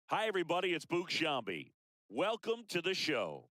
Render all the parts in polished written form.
Hi, everybody. It's Mlb. Welcome to the show.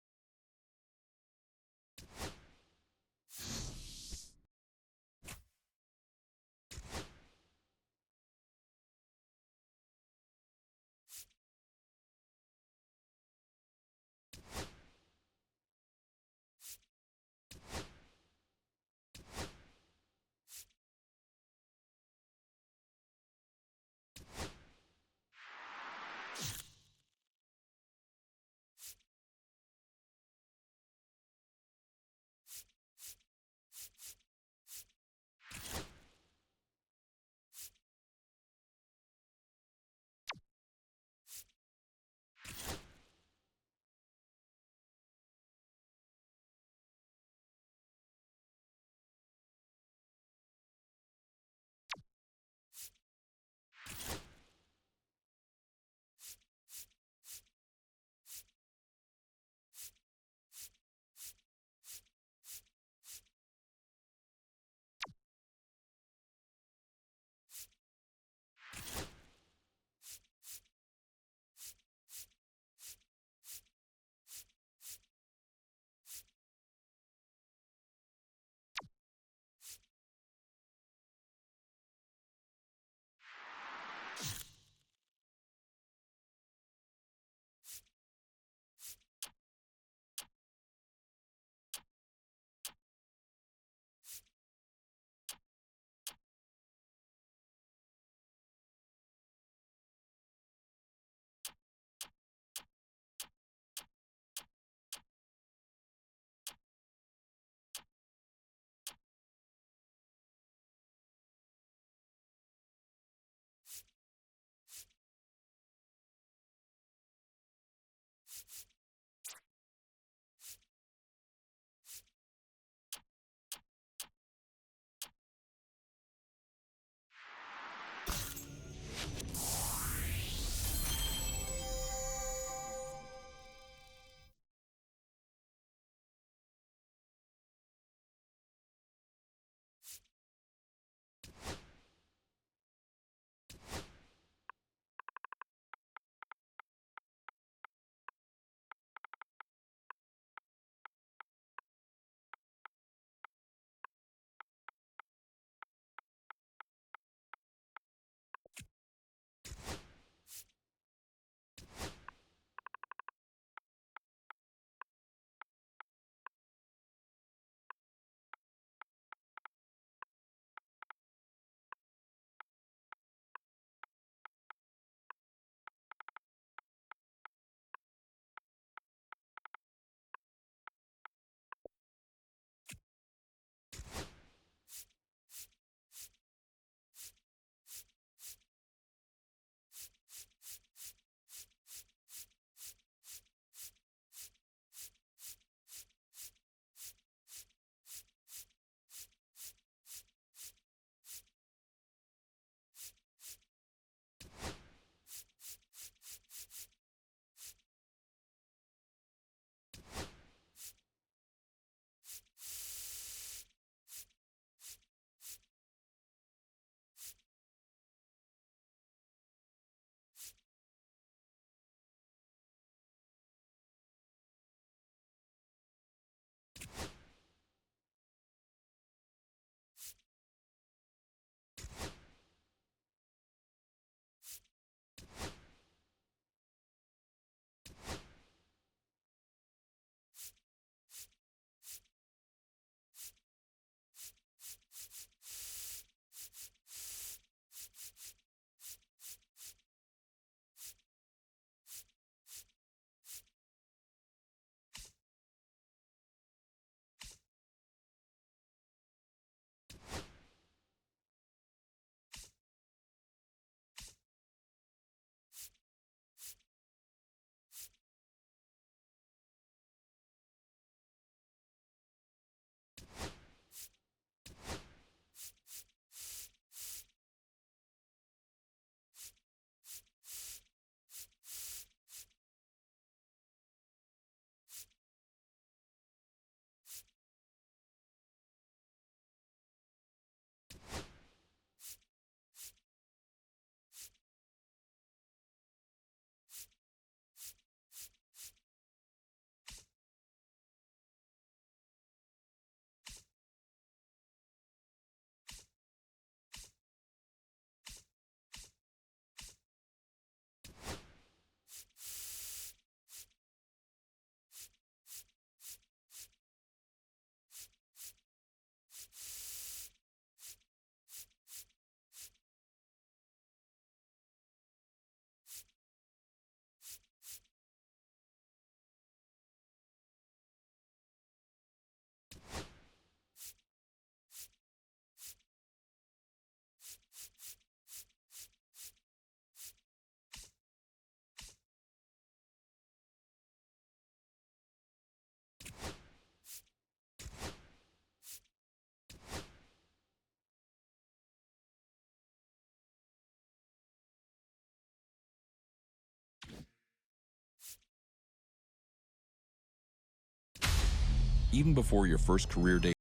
even before your first career day.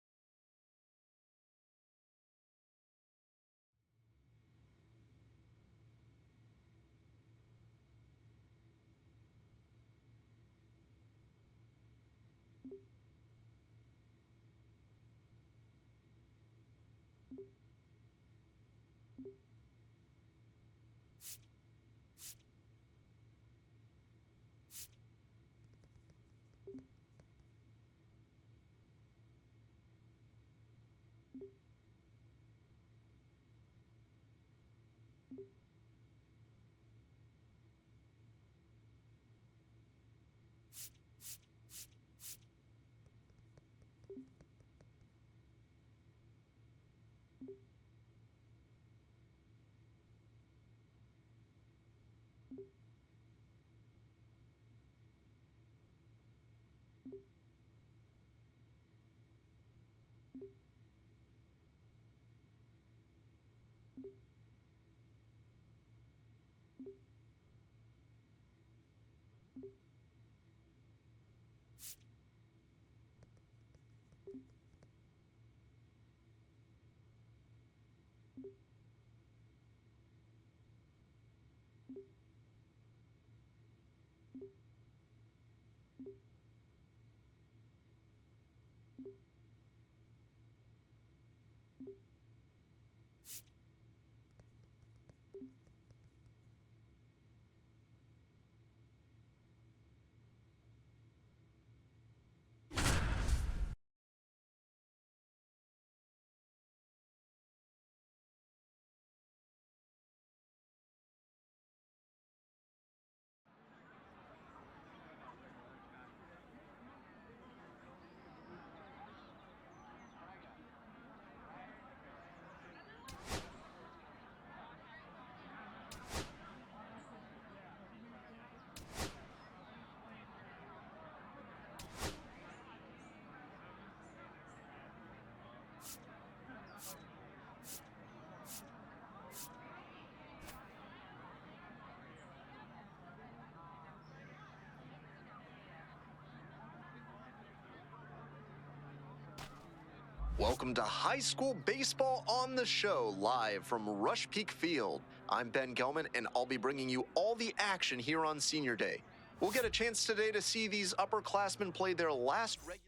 Welcome to High School Baseball on the Show, live from Rush Peak Field. I'm Ben Gelman, and I'll be bringing you all the action here on Senior Day. We'll get a chance today to see these upperclassmen play their last regular.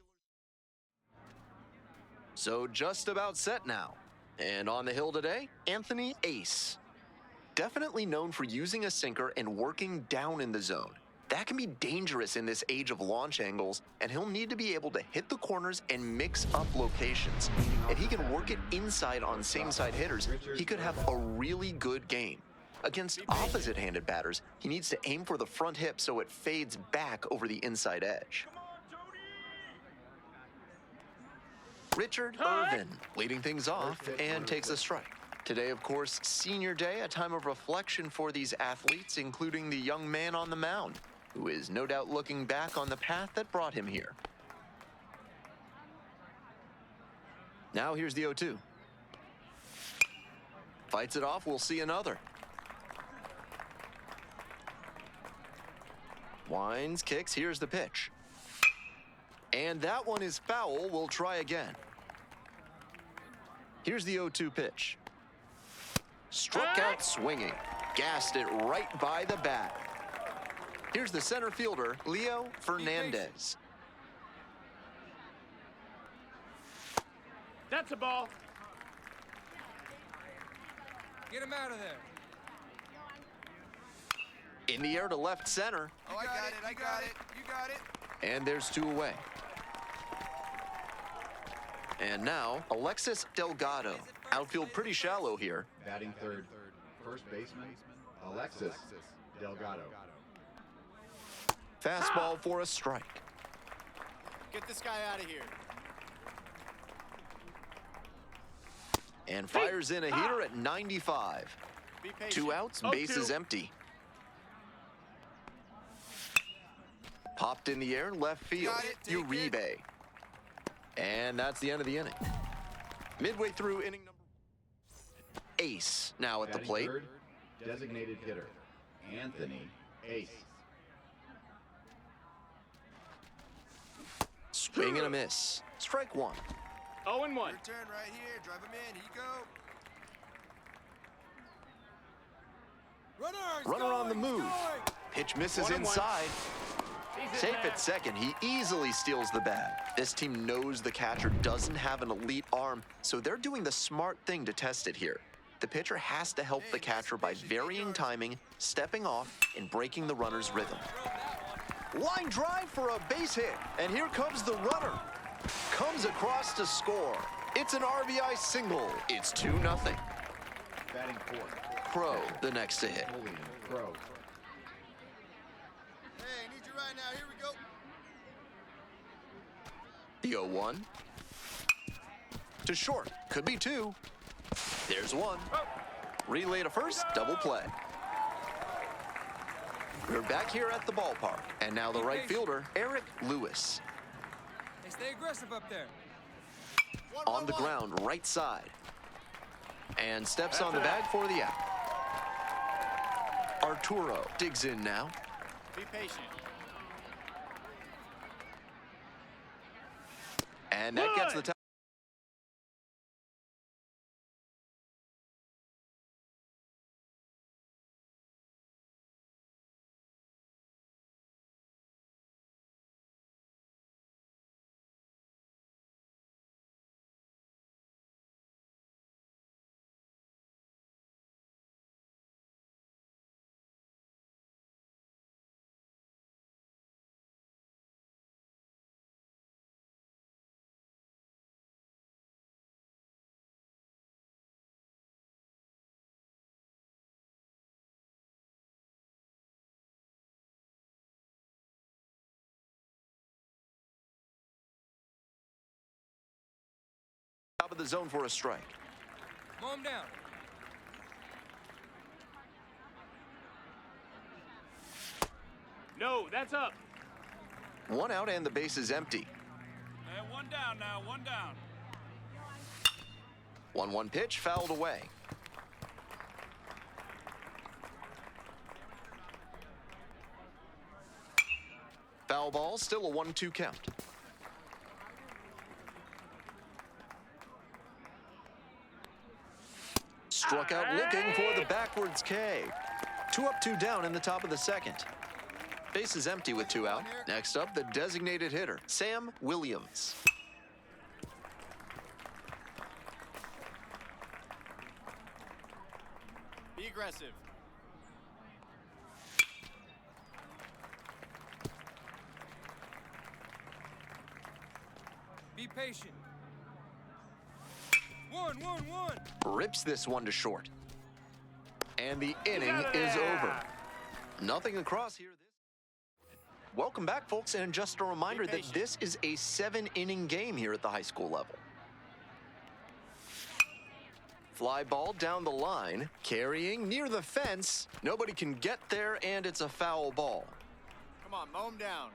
So just about set now. And on the hill today, Anthony Ace. Definitely known for using a sinker and working down in the zone. That can be dangerous in this age of launch angles, and he'll need to be able to hit the corners and mix up locations. If he can work it inside on same-side hitters, he could have a really good game. Against opposite-handed batters, he needs to aim for the front hip so it fades back over the inside edge. Richard Irvin leading things off and takes a strike. Today, of course, Senior Day, a time of reflection for these athletes, including the young man on the mound, who is no doubt looking back on the path that brought him here. Now here's the 0-2. Fights it off, we'll see another. Winds, kicks, here's the pitch. And that one is foul, we'll try again. Here's the 0-2 pitch. Struck out swinging, gassed it right by the bat. Here's the center fielder, Leo Fernandez. That's a ball. Get him out of there. In the air to left center. Oh, I got it. I got it. You got it. And there's two away. And now, Alexis Delgado. Outfield pretty shallow here. Batting third, first baseman, Alexis Delgado. Fastball for a strike. Get this guy out of here. And fires in a heater at 95. Be patient. 2 outs, bases empty. Popped in the air, left field. Got it, take Uribe. it. And that's the end of the inning. Midway through inning number. Ace now at the Batting plate. third, designated hitter, Anthony Ace. Swing and a miss. Strike one. 0-1. Your turn right here. Drive him in. Here you go. Runner on the move. Pitch misses 1-1. inside. Safe at second, he easily steals the bag. This team knows the catcher doesn't have an elite arm, so they're doing the smart thing to test it here. The pitcher has to help the catcher by varying timing, stepping off, and breaking the runner's rhythm. Line drive for a base hit, and here comes the runner. Comes across to score. It's an RBI single. It's 2-0. Batting fourth. Crow, the next to hit. Julian Crow. Hey, need you right now. Here we go. The 0-1. To short. Could be two. There's one. Relay to first. Double play. We're back here at the ballpark. And now the right fielder, Eric Lewis. Hey, stay aggressive up there. On the ground, right side. And steps on the bag for the out. Arturo digs in now. Be patient. And that gets the top. Top of the zone for a strike. Mow him down. No, that's up. One out and the base is empty. And one down now, one down. 1-1 pitch fouled away. Foul ball, still a 1-2 count. Struck out looking for the backwards K. 2 up, 2 down in the top of the second. Base is empty with 2 out. Next up, the designated hitter, Sam Williams. Be aggressive. Be patient. 1-1-1. Rips this one to short. And the inning is over. Nothing across here. Welcome back, folks, and just a reminder that this is a 7-inning game here at the high school level. Fly ball down the line, carrying near the fence. Nobody can get there, and it's a foul ball. Come on, mow him down.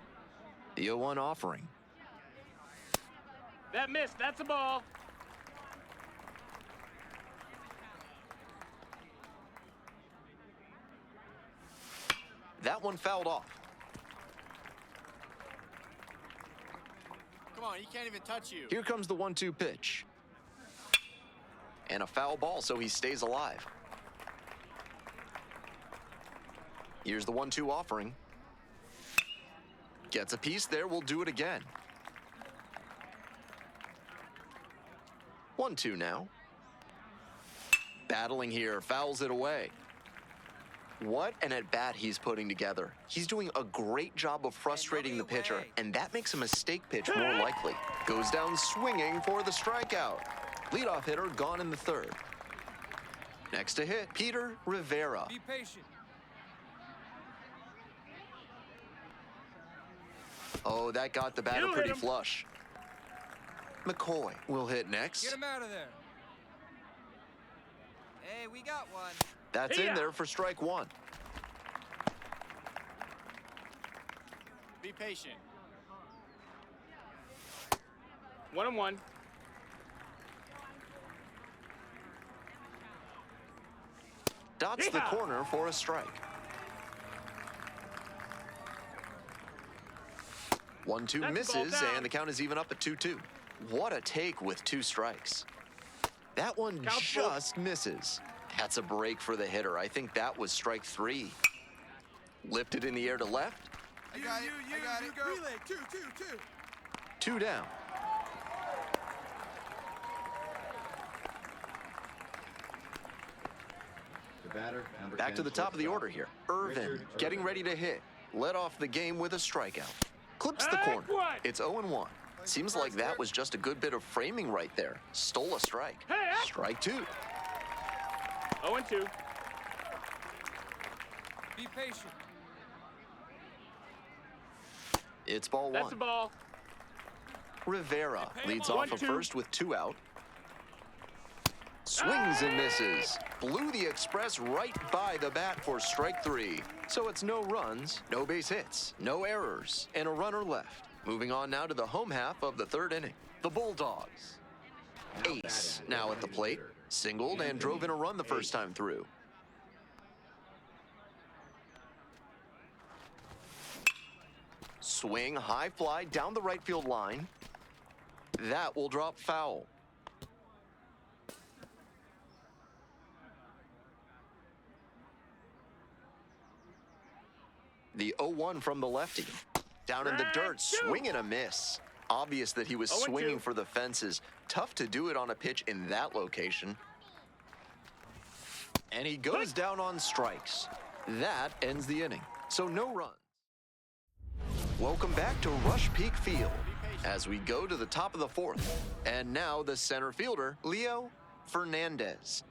The 0-1 offering. That missed. That's a ball. That one fouled off. Come on, he can't even touch you. Here comes the 1-2 pitch. And a foul ball, so he stays alive. Here's the 1-2 offering. Gets a piece there, we'll do it again. 1-2 now. Battling here, fouls it away. What an at-bat he's putting together. He's doing a great job of frustrating the pitcher, and that makes a mistake pitch more likely. Goes down swinging for the strikeout. Leadoff hitter gone in the third. Next to hit, Peter Rivera. Be patient. Oh, that got the batter You hit pretty him. flush. McCoy will hit next. Get him out of there. Hey, we got one. That's in Yeah. there for strike one. Be patient. 1-1. Dots the Yeah. corner for a strike. 1-2 That's misses, ball down. and the count is even up at 2-2. What a take with 2 strikes. That one Count's full. just misses. That's a break for the hitter. I think that was strike 3. Lifted in the air to left. I got it. I got it. Relay. 2-2-2. 2 down. The batter, number Back 10, to the top of the shortstop. order here. Irvin Richard getting Irvin. ready to hit. Led off the game with a strikeout. Clips the Hey, corner. what? It's 0-1. Seems like that was just a good bit of framing right there. Stole a strike. Hey, Strike 2. 0-2. Be patient. It's ball That's 1. the ball. Rivera Hey, leads ball. off of 1-2. first with 2 out. Swings and misses. Blew the Express right by the bat for strike 3. So it's no runs, no base hits, no errors, and a runner left. Moving on now to the home half of the 3rd inning. The Bulldogs. Ace now at the plate. Singled and drove in a run the first time through. Swing, high fly down the right field line. That will drop foul. The 0-1 from the lefty. Down in the dirt, swing and a miss. Obvious that he was 0-2. swinging for the fences. Tough to do it on a pitch in that location. And he goes down on strikes. That ends the inning. So no runs. Welcome back to Rush Peak Field as we go to the top of the 4th. And now the center fielder, Leo Fernandez.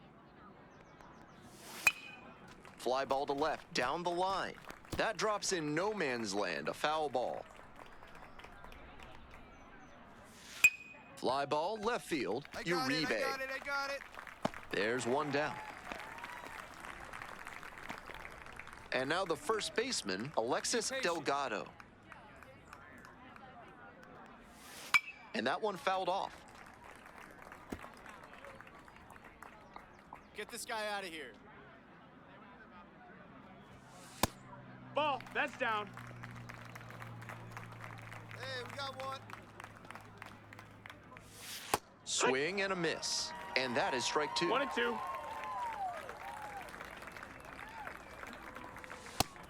Fly ball to left, down the line. That drops in no man's land, a foul ball. Fly ball, left field, Uribe. I got it. There's 1 down. And now the first baseman, Alexis Delgado. And that one fouled off. Get this guy out of here. Ball. That's down. Hey, we got one. Swing and a miss. And that is strike 2. 1-2.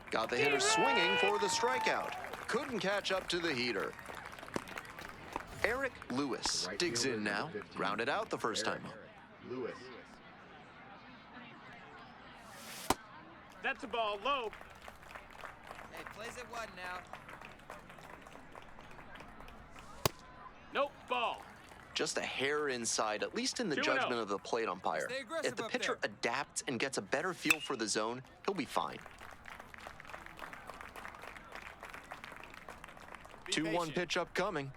Got the hitter swinging for the strikeout. Couldn't catch up to the heater. Eric Lewis Right digs fielder, in now. number 15. Grounded out the first time. Lewis. That's a ball. Low. Hey, plays it one now. Nope. Ball. Just a hair inside, at least in the 2-0. judgment of the plate umpire. Stay aggressive If the up pitcher there. adapts and gets a better feel for the zone, he'll be fine. Be 2-1 patient. pitch upcoming.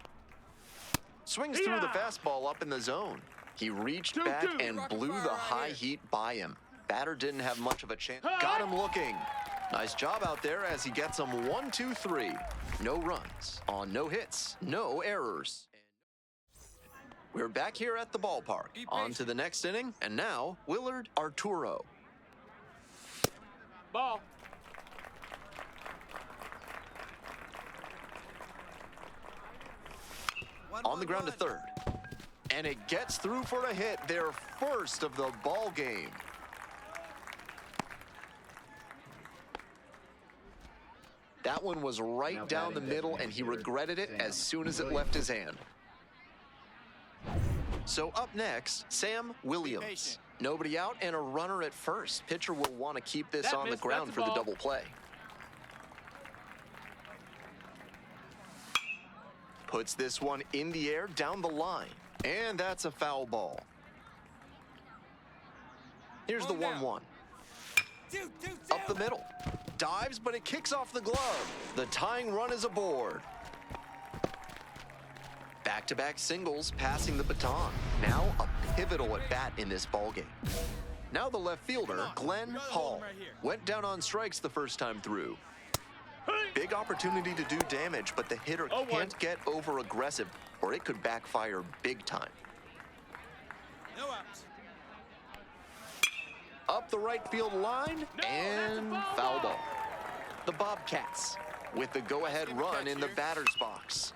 Swings through the Yeah. fastball up in the zone. He reached 2-2. back and Rocket blew fire the right high here. heat by him. Batter didn't have much of a chance. Huh? Got him looking. Nice job out there as he gets him 1-2-3. No runs on no hits, no errors. We're back here at the ballpark. Be On to patient. the next inning, and now Willard Arturo. Ball. On the ground to third. And it gets through for a hit, their first of the ball game. That one was right Now down the batting middle, designated and he hitter, regretted it Sam as soon as it Williams. left his hand. So up next, Sam Williams. patient. Nobody out and a runner at first. Pitcher will want to keep this That on the missed, ground that's for a the ball. double play. Puts this one in the air down the line. And that's a foul ball. Here's the One down. 1-1. Up the middle. Dives, but it kicks off the glove. The tying run is aboard. Back-to-back singles, passing the baton. Now a pivotal at bat in this ballgame. Now the left fielder, Glenn Hall, went down on strikes the first time through. Big opportunity to do damage, but the hitter 0-1. can't get over-aggressive, or it could backfire big time. No outs. Up the right field line, No, that's a and foul foul ball. ball. The Bobcats with the go-ahead run in the batter's box.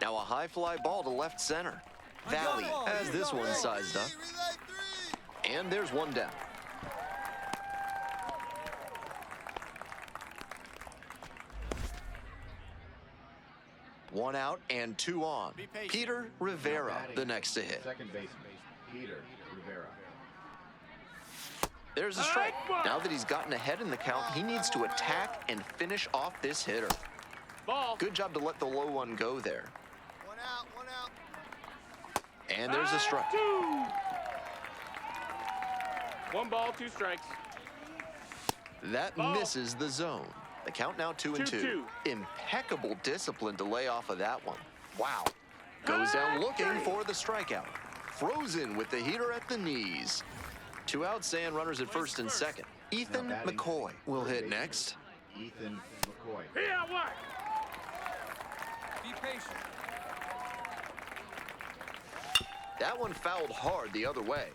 Now a high fly ball to left center. Valley has this one sized up. And there's one down. One out and two on. Peter Rivera, the next to hit. Second baseman, Peter Rivera. There's a strike. Now that he's gotten ahead in the count, he needs to attack and finish off this hitter. Ball. Good job to let the low one go there. One out, one out. And there's a strike. 1 ball, 2 strikes. That misses the zone. The count now 2-2. Impeccable discipline to lay off of that one. Wow. Goes down looking for the strikeout. Frozen with the heater at the knees. 2 outs and runners at first and second. Ethan McCoy will hit next. Ethan McCoy. Yeah, what? Be patient. That one fouled hard the other way.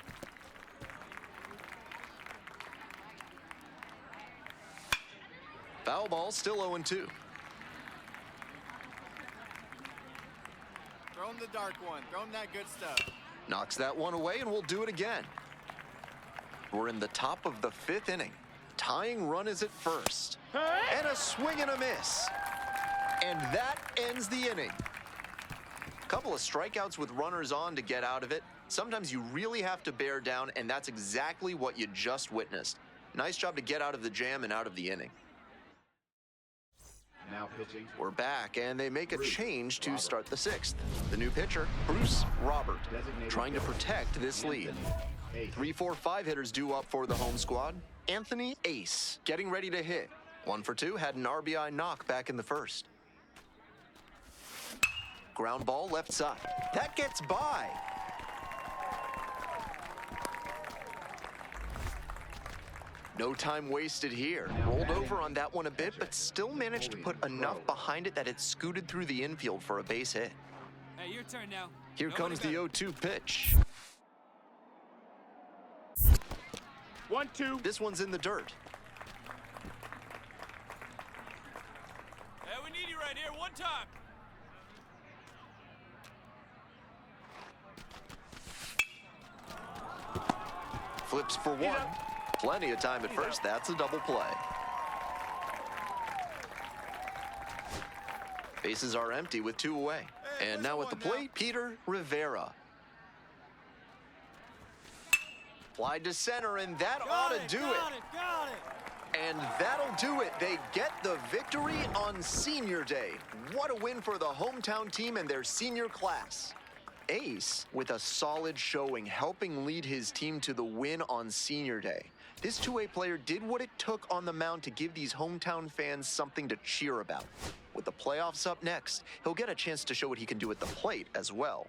Foul ball, still 0-2. Throw him the dark one. Throw him that good stuff. Knocks that one away, and we'll do it again. We're in the top of the 5th inning. Tying run is at first. And a swing and a miss. And that ends the inning. Couple of strikeouts with runners on to get out of it. Sometimes you really have to bear down, and that's exactly what you just witnessed. Nice job to get out of the jam and out of the inning. Now pitching. We're back, and they make a change to start the 6th. The new pitcher, Bruce Robert, trying to protect this lead. 3, 4, 5 hitters due up for the home squad. Anthony Ace getting ready to hit. 1 for 2, had an RBI knock back in the first. Ground ball left side. That gets by. No time wasted here. Rolled over on that one a bit, but still managed to put enough behind it that it scooted through the infield for a base hit. Hey, your turn now. Here comes the 0-2 pitch. 1-2. This one's in the dirt. Hey, we need you right here. One time. Flips for one. Plenty of time at first. That's a double play. Bases are empty with 2 away. And now at the plate, Peter Rivera. Fly to center, and that ought to do it. And that'll do it. They get the victory on Senior Day. What a win for the hometown team and their senior class. Ace with a solid showing, helping lead his team to the win on Senior Day. This two-way player did what it took on the mound to give these hometown fans something to cheer about. With the playoffs up next, he'll get a chance to show what he can do at the plate as well.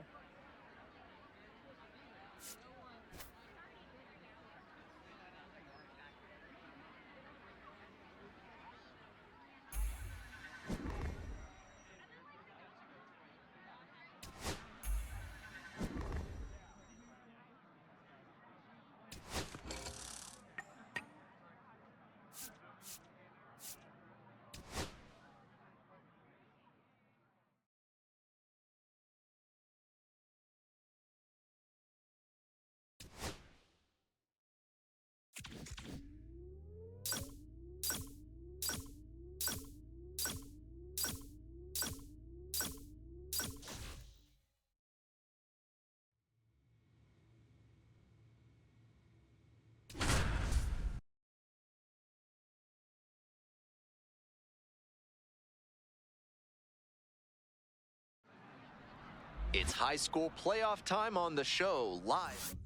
It's high school playoff time on the show, live.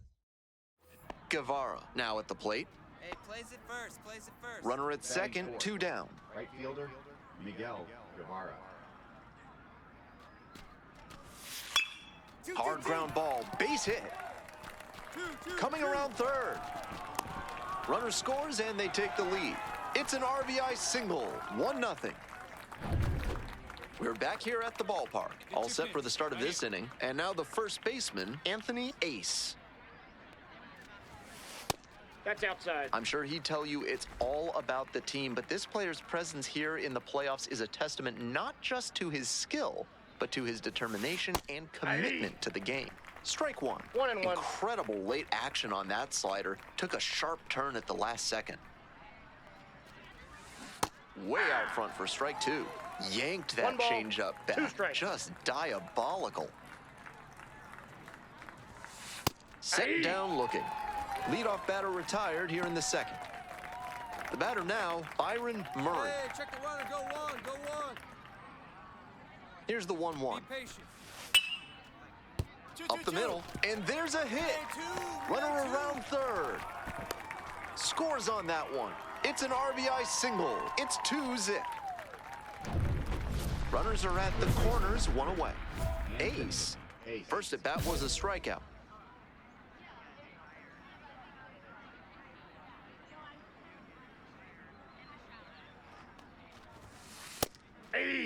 Guevara now at the plate. Hey, plays it first. Plays it first. Runner at second, 2 down. Right fielder, Miguel Guevara. Hard ground ball, base hit. Coming around third. Runner scores and they take the lead. It's an RBI single, 1-0. We're back here at the ballpark, all set for the start of this inning. And now the first baseman, Anthony Ace. That's outside. I'm sure he'd tell you it's all about the team, but this player's presence here in the playoffs is a testament not just to his skill, but to his determination and commitment to the game. Strike one. 1-1. Incredible late action on that slider. Took a sharp turn at the last second. Way out front for strike two. Yanked that 1 ball, changeup 2 back. strikes. Just diabolical. Set down looking. Leadoff batter retired here in the second. The batter now, Byron Murray. Hey, check the runner. Go one. Go one. Here's the 1-1. Be patient. Up the middle, and there's a hit. Runner around third. Scores on that one. It's an RBI single. It's 2-zip. Runners are at the corners, 1 away. Ace. First at bat was a strikeout.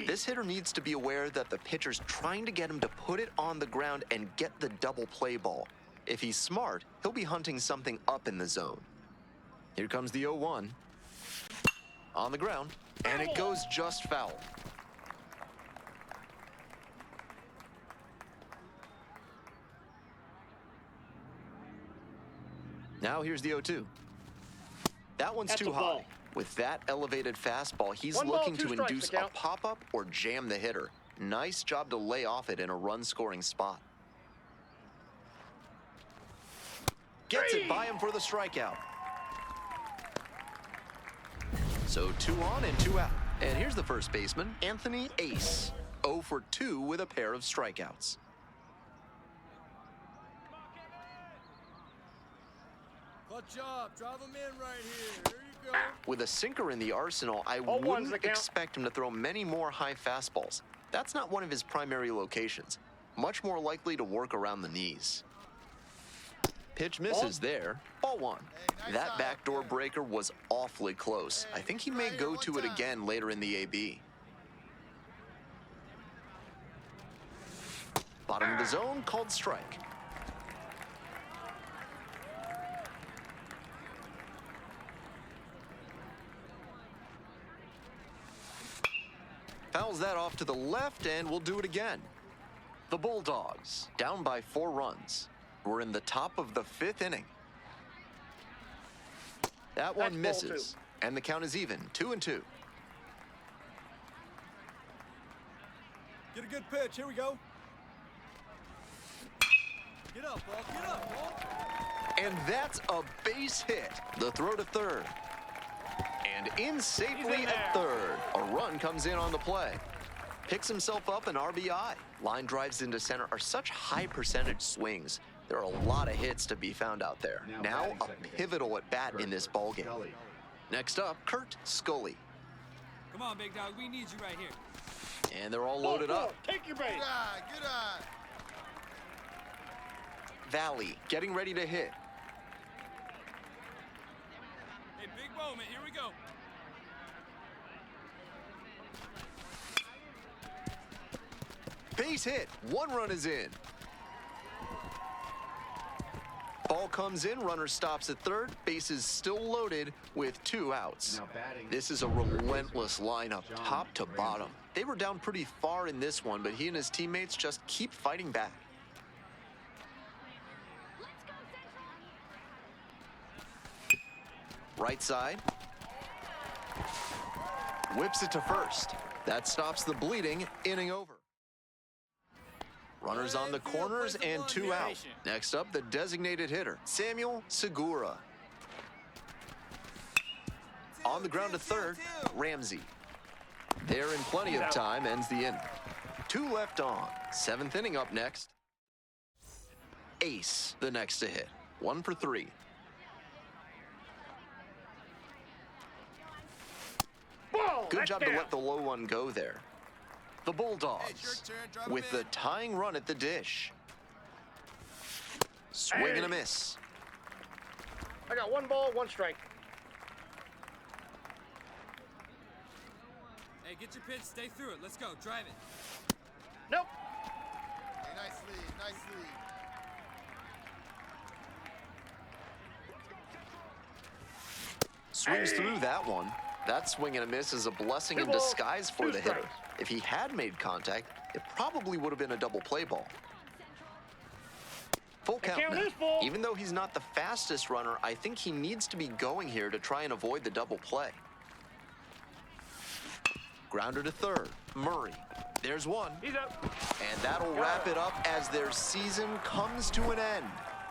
This hitter needs to be aware that the pitcher's trying to get him to put it on the ground and get the double play ball. If he's smart, he'll be hunting something up in the zone. Here comes the 0-1. On the ground, and it goes just foul. Now here's the 0-2. That one's That's too a high. ball. With that elevated fastball, he's 1 ball, looking 2 to strikes induce to a count. pop-up or jam the hitter. Nice job to lay off it in a run-scoring spot. Gets it by him for the strikeout. So 2 on and 2 out. And here's the first baseman, Anthony Ace. 0 for 2 with a pair of strikeouts. Good job. Drive him in right here. Here you go. With a sinker in the arsenal, I 0-1's the wouldn't count. expect him to throw many more high fastballs. That's not one of his primary locations. Much more likely to work around the knees. Pitch misses there. Ball 1. That backdoor breaker was awfully close. I think he may go to it again later in the AB. Bottom of the zone, called strike. Fouls that off to the left, and we'll do it again. The Bulldogs, down by 4 runs. We're in the top of the 5th inning. That one That's ball misses, and the count is even, 2-2. Get a good pitch. Here we go. Get up, ball. Get up, ball. And that's a base hit. The throw to third. And in safely He's in at there. third. A run comes in on the play. Picks himself up an RBI. Line drives into center are such high percentage swings. There are a lot of hits to be found out there. Now batting a second base. pivotal at bat in this ballgame. Scully. Next up, Kurt Scully. Come on, big dog. We need you right here. And they're all loaded up. Take your base. Good eye. Valley getting ready to hit. Hey, big moment. Here we go. Base hit. 1 run is in. Ball comes in, runner stops at third, bases still loaded with 2 outs. Now batting. This is a relentless lineup, top to bottom. They were down pretty far in this one, but he and his teammates just keep fighting back. Right side. Whips it to first. That stops the bleeding, inning over. Runners on the corners and 2 out. Next up, the designated hitter, Samuel Segura. On the ground to third, Ramsey. There in plenty of time, ends the inning. 2 left on. 7th inning up next. Ace, the next to hit. 1 for 3. Ball. Good That's job down. to let the low one go there. The Bulldogs with the tying run at the dish. Swing and a miss. I got 1 ball, 1 strike. Hey, get your pitch. Stay through it. Let's go. Drive it. Nope. Hey, nice lead, nice lead. Swings through that one. That swing and a miss is a blessing in 2 balls, disguise for 2 the hitter. strikes. If he had made contact, it probably would have been a double play ball. Full count count now. is full. Even though he's not the fastest runner, I think he needs to be going here to try and avoid the double play. Grounder to third. Murray. There's one. He's up. And that'll wrap it up as their season comes to an end.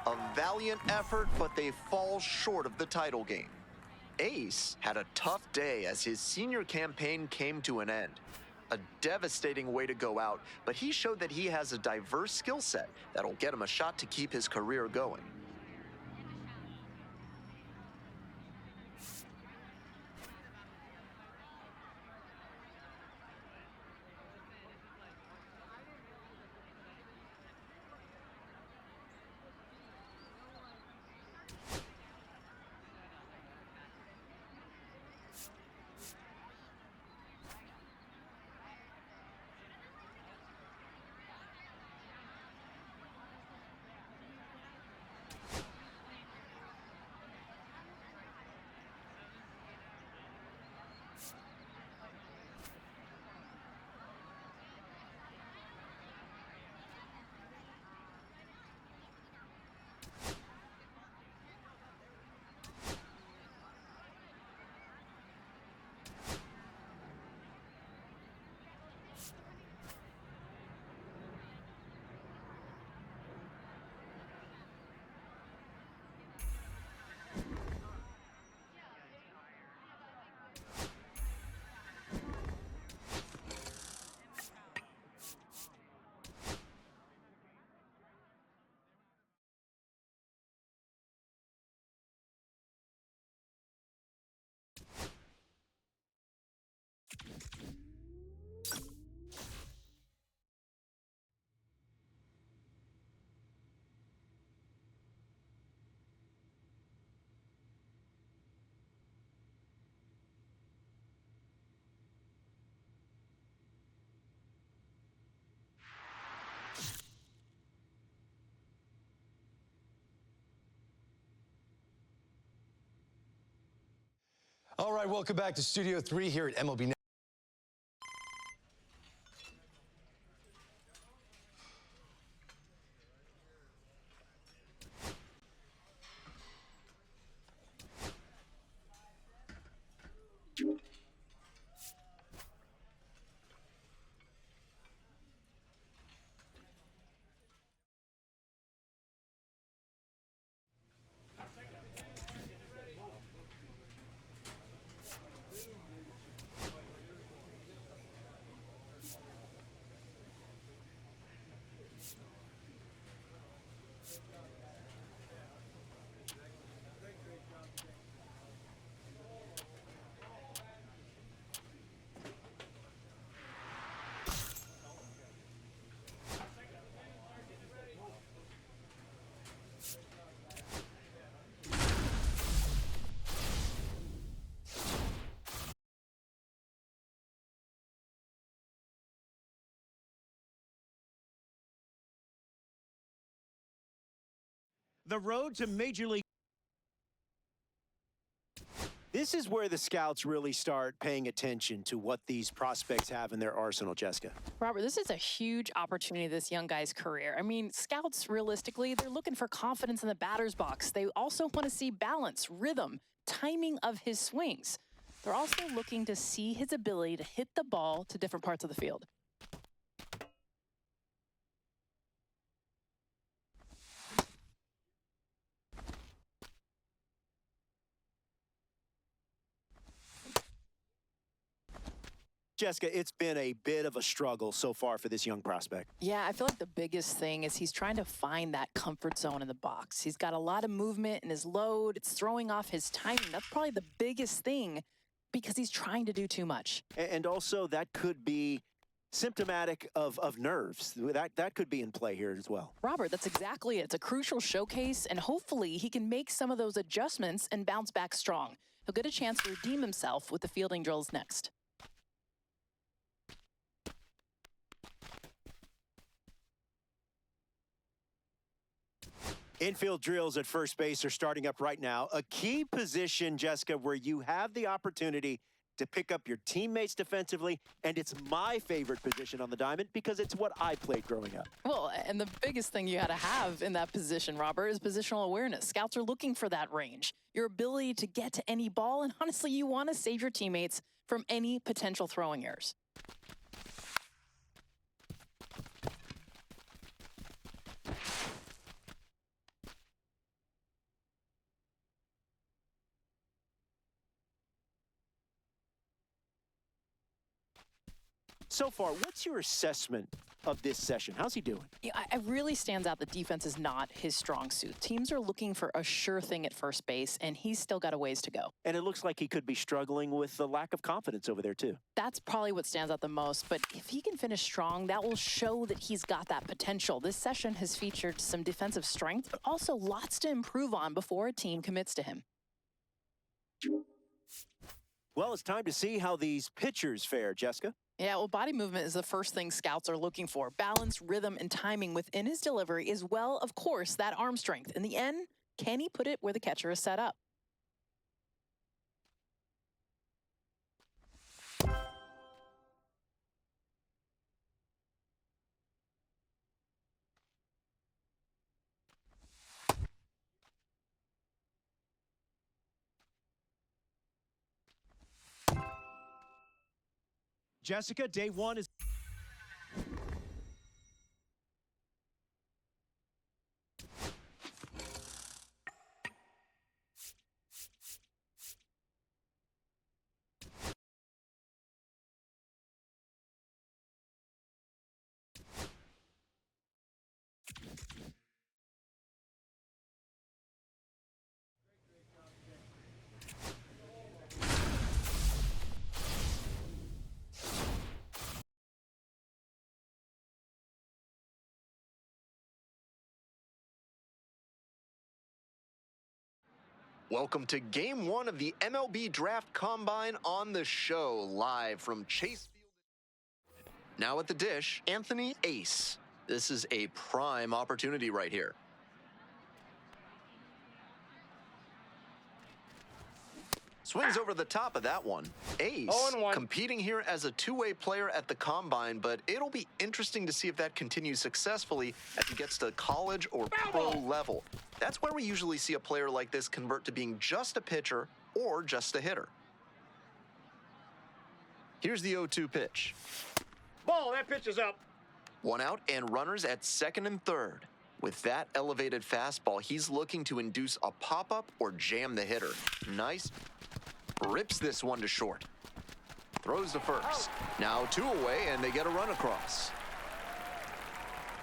A valiant effort, but they fall short of the title game. Ace had a tough day as his senior campaign came to an end. A devastating way to go out, but he showed that he has a diverse skill set that'll get him a shot to keep his career going. All right, welcome back to Studio 3 here at MLB. The road to Major League. This is where the scouts really start paying attention to what these prospects have in their arsenal, Jessica. Robert, this is a huge opportunity in this young guy's career. I mean, scouts, realistically, they're looking for confidence in the batter's box. They also want to see balance, rhythm, timing of his swings. They're also looking to see his ability to hit the ball to different parts of the field. Jessica, it's been a bit of a struggle so far for this young prospect. Yeah, I feel like the biggest thing is he's trying to find that comfort zone in the box. He's got a lot of movement in his load. It's throwing off his timing. That's probably the biggest thing because he's trying to do too much. And also that could be symptomatic of nerves. That could be in play here as well. Robert, that's exactly it. It's a crucial showcase, and hopefully he can make some of those adjustments and bounce back strong. He'll get a chance to redeem himself with the fielding drills next. Infield drills at first base are starting up right now. A key position, Jessica, where you have the opportunity to pick up your teammates defensively, and it's my favorite position on the diamond because it's what I played growing up. Well, and the biggest thing you got to have in that position, Robert, is positional awareness. Scouts are looking for that range, your ability to get to any ball, and honestly, you want to save your teammates from any potential throwing errors. So far, what's your assessment of this session? How's he doing? Yeah, it really stands out that defense is not his strong suit. Teams are looking for a sure thing at first base, and he's still got a ways to go. And it looks like he could be struggling with the lack of confidence over there, too. That's probably what stands out the most, but if he can finish strong, that will show that he's got that potential. This session has featured some defensive strength, but also lots to improve on before a team commits to him. Well, it's time to see how these pitchers fare, Jessica. Yeah, well, body movement is the first thing scouts are looking for. Balance, rhythm, and timing within his delivery, as well, of course, that arm strength. In the end, can he put it where the catcher is set up? Jessica, day one is... Welcome to Game 1 of the MLB Draft Combine on the show, live from Chase Field. Now at the dish, Anthony Ace. This is a prime opportunity right here. Swings over the top of that one. Ace 0-1. competing here as a two-way player at the Combine, but it'll be interesting to see if that continues successfully as he gets to college or pro level. That's where we usually see a player like this convert to being just a pitcher or just a hitter. Here's the 0-2 pitch. Ball, that pitch is up. One out and runners at second and third. With that elevated fastball, he's looking to induce a pop-up or jam the hitter. Nice. Rips this one to short. Throws to first. Now two away, and they get a run across.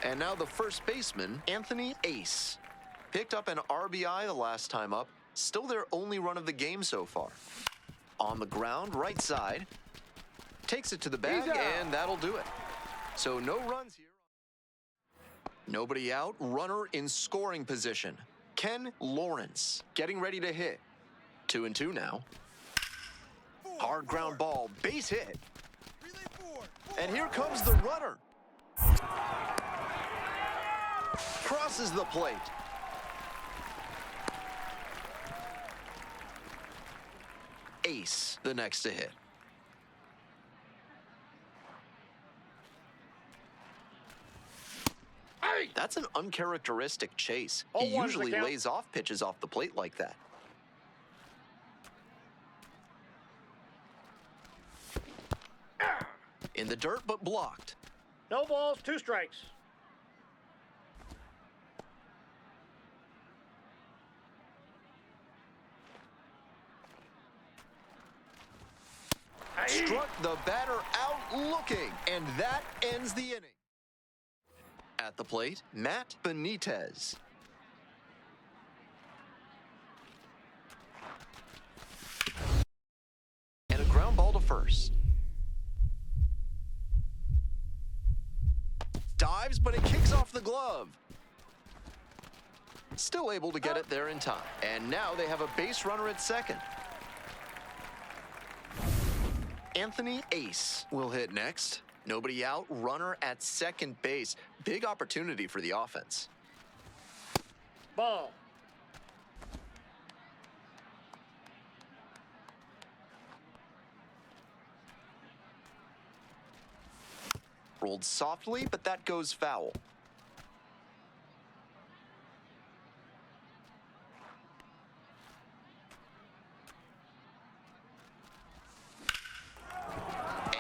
And now the first baseman, Anthony Ace. Picked up an RBI the last time up. Still their only run of the game so far. On the ground, right side. Takes it to the bag, and that'll do it. So no runs here. Nobody out, runner in scoring position. Ken Lawrence getting ready to hit. 2-2 now. Hard ground ball, base hit. And here comes the runner. Crosses the plate. Ace, the next to hit. That's an uncharacteristic chase. He 0-1's the usually count. lays off pitches off the plate like that. In the dirt, but blocked. No balls, 2 strikes. Struck the batter out looking, and that ends the inning. At the plate, Matt Benitez. And a ground ball to first. Dives, but it kicks off the glove. Still able to get it there in time. And now they have a base runner at second. Anthony Ace will hit next. Nobody out, runner at second base. Big opportunity for the offense. Ball. Rolled softly, but that goes foul.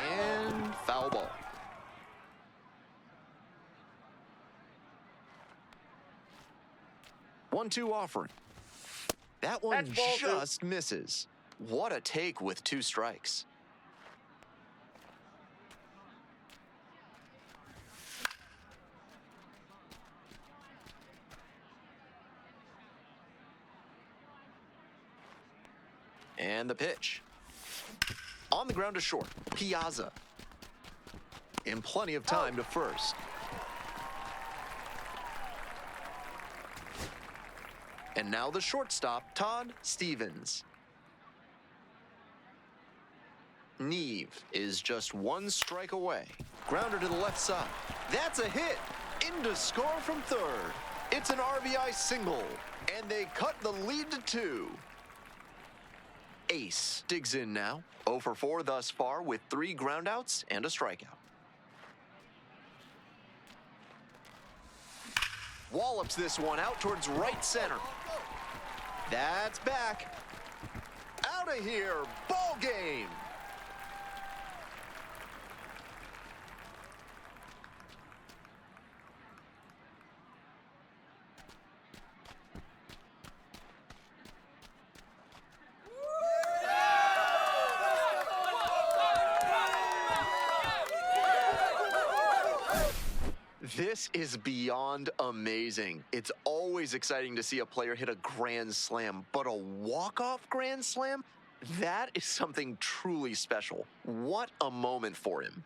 And foul ball. One-two offering. That one That's ball two. just misses. What a take with 2 strikes. And the pitch. On the ground to short. Piazza. In plenty of time to first. And now the shortstop, Todd Stevens. Neve is just 1 strike away. Grounder to the left side. That's a hit. In to score from third. It's an RBI single. And they cut the lead to 2. Ace digs in now. 0 for 4 thus far with 3 groundouts and a strikeout. Wallops this one out towards right center. That's back. Out of here. Ball game. This is beyond amazing. It's always exciting to see a player hit a grand slam, but a walk-off grand slam? That is something truly special. What a moment for him.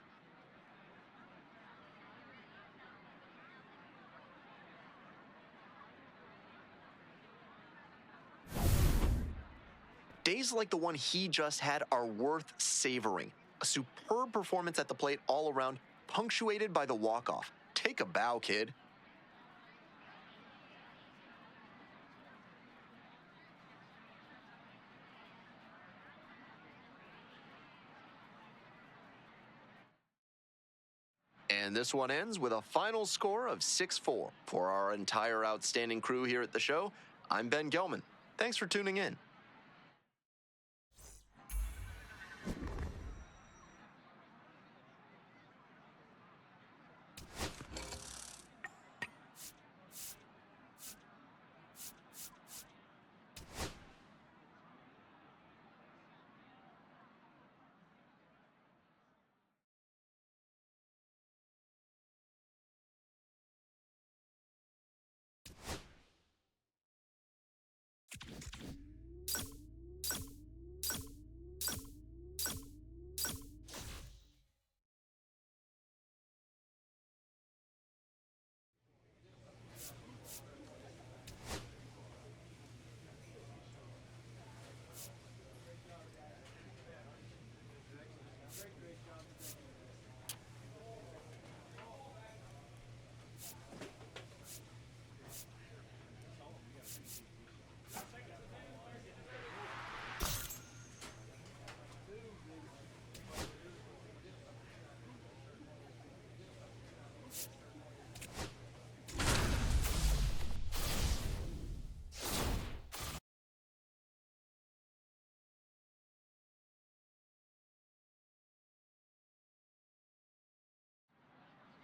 Days like the one he just had are worth savoring. A superb performance at the plate all around, punctuated by the walk-off. Take a bow, kid. And this one ends with a final score of 6-4. For our entire outstanding crew here at the show, I'm Ben Gelman. Thanks for tuning in.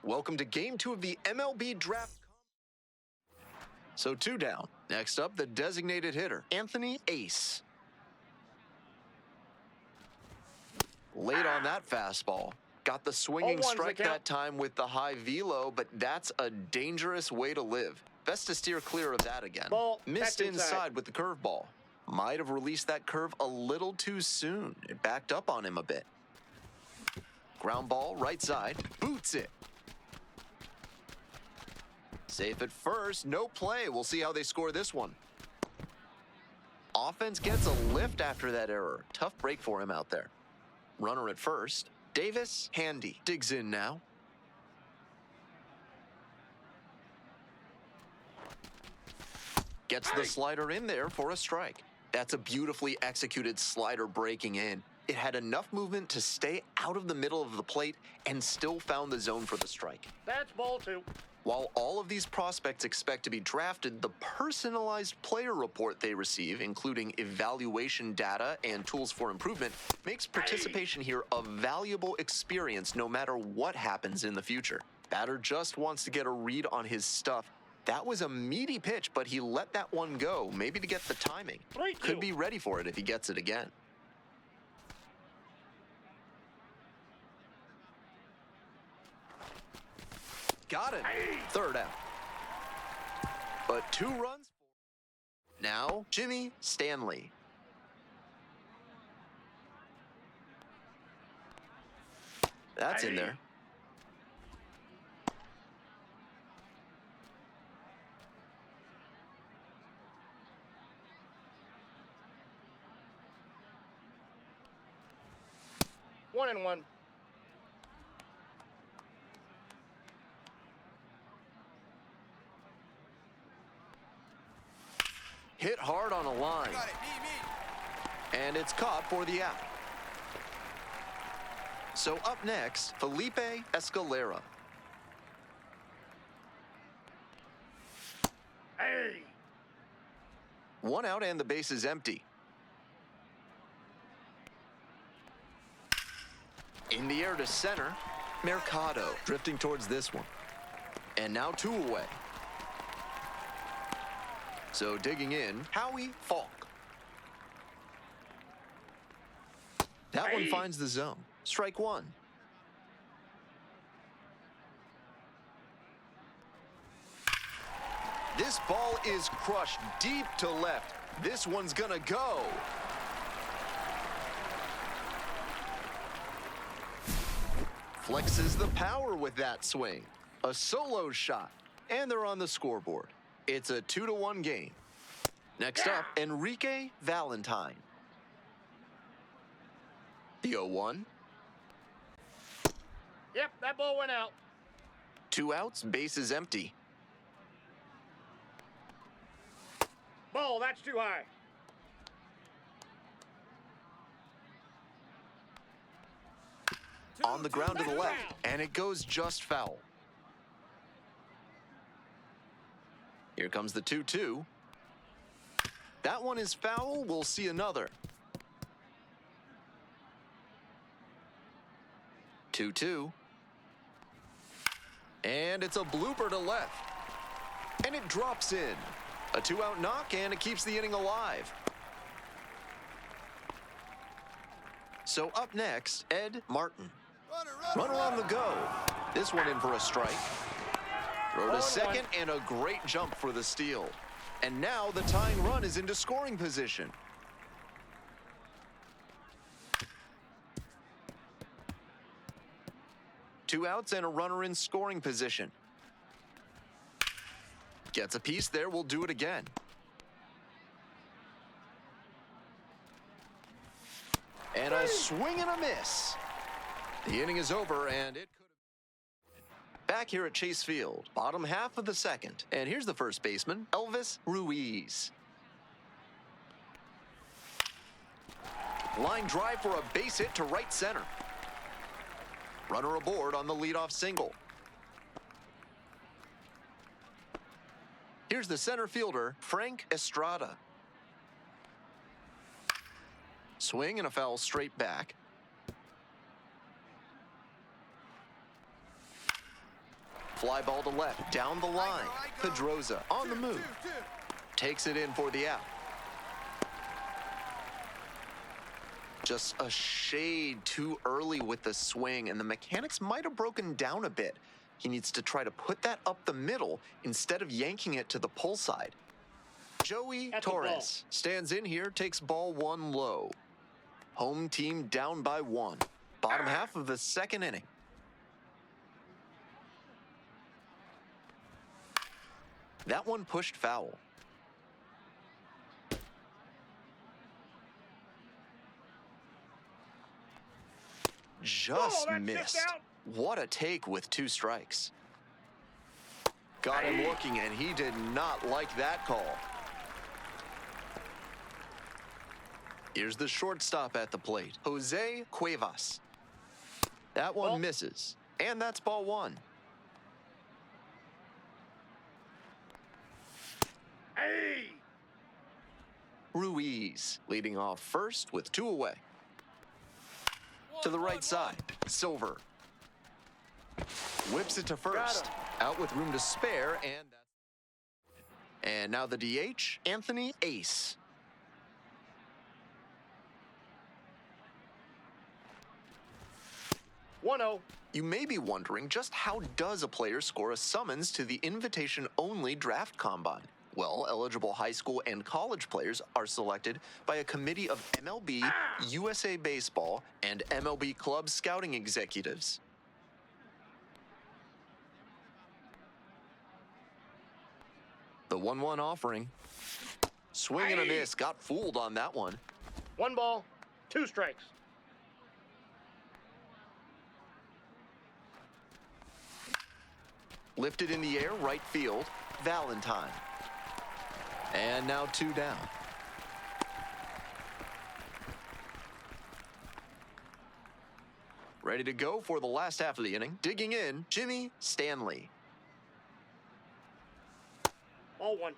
Welcome to Game 2 of the MLB Draft. So 2 down. Next up, the designated hitter, Anthony Ace. Late on that fastball. Got the swinging 0-1's the strike count. that time with the high velo, but that's a dangerous way to live. Best to steer clear of that again. Ball, Missed catch inside. inside with the curveball. Might have released that curve a little too soon. It backed up on him a bit. Ground ball, right side, boots it. Safe at first, no play. We'll see how they score this one. Offense gets a lift after that error. Tough break for him out there. Runner at first. Davis, handy. Digs in now. Gets the slider in there for a strike. That's a beautifully executed slider breaking in. It had enough movement to stay out of the middle of the plate and still found the zone for the strike. That's ball 2. While all of these prospects expect to be drafted, the personalized player report they receive, including evaluation data and tools for improvement, makes participation here a valuable experience no matter what happens in the future. Batter just wants to get a read on his stuff. That was a meaty pitch, but he let that one go, maybe to get the timing. Could be ready for it if he gets it again. Got it. Third out. But 2 runs. Now, Jimmy Stanley. That's in there. One and one. Hit hard on a line. Got it. Me. And it's caught for the out. So up next, Felipe Escalera. Hey! 1 out and the base is empty. In the air to center, Mercado drifting towards this one. And now 2 away. So digging in, Howie Falk. That one finds the zone. Strike 1. This ball is crushed deep to left. This one's gonna go. Flexes the power with that swing. A solo shot. And they're on the scoreboard. It's a 2-1 game. Next up, Enrique Valentine. The 0-1. Yep, that ball went out. 2 outs, base is empty. Ball, that's too high. On the ground to the left, and it goes just foul. Here comes the 2-2. That one is foul. We'll see another. 2-2. And it's a blooper to left. And it drops in. A 2-out knock, and it keeps the inning alive. So up next, Ed Martin. Runner on the go. This one in for a strike. Throw to second, and a great jump for the steal. And now the tying run is into scoring position. Two outs and a runner in scoring position. Gets a piece there, we'll do it again. And a swing and a miss. The inning is over, and it could have... Back here at Chase Field, bottom half of the second. And here's the first baseman, Elvis Ruiz. Line drive for a base hit to right center. Runner aboard on the leadoff single. Here's the center fielder, Frank Estrada. Swing and a foul straight back. Fly ball to left, down the line. Pedroza on the move. Takes it in for the out. Just a shade too early with the swing, and the mechanics might have broken down a bit. He needs to try to put that up the middle instead of yanking it to the pull side. Joey Torres stands in here, takes ball one low. Home team down by one. Bottom half of the second inning. That one pushed foul. Just missed. What a take with two strikes. Got him looking, and he did not like that call. Here's the shortstop at the plate, Jose Cuevas. That one Ball. misses, and that's ball one. Hey! Ruiz leading off first with 2 away. To the right side, Silver. Whips it to first. Out with room to spare, and now the DH, Anthony Ace. One-oh. You may be wondering, just how does a player score a summons to the invitation-only draft combine? Well, eligible high school and college players are selected by a committee of MLB, USA Baseball, and MLB club scouting executives. The 1-1 offering. Swing and a miss. Got fooled on that one. 1 ball, 2 strikes. Lifted in the air, right field, Valentine. And now 2 down. Ready to go for the last half of the inning. Digging in, Jimmy Stanley. Ball 1.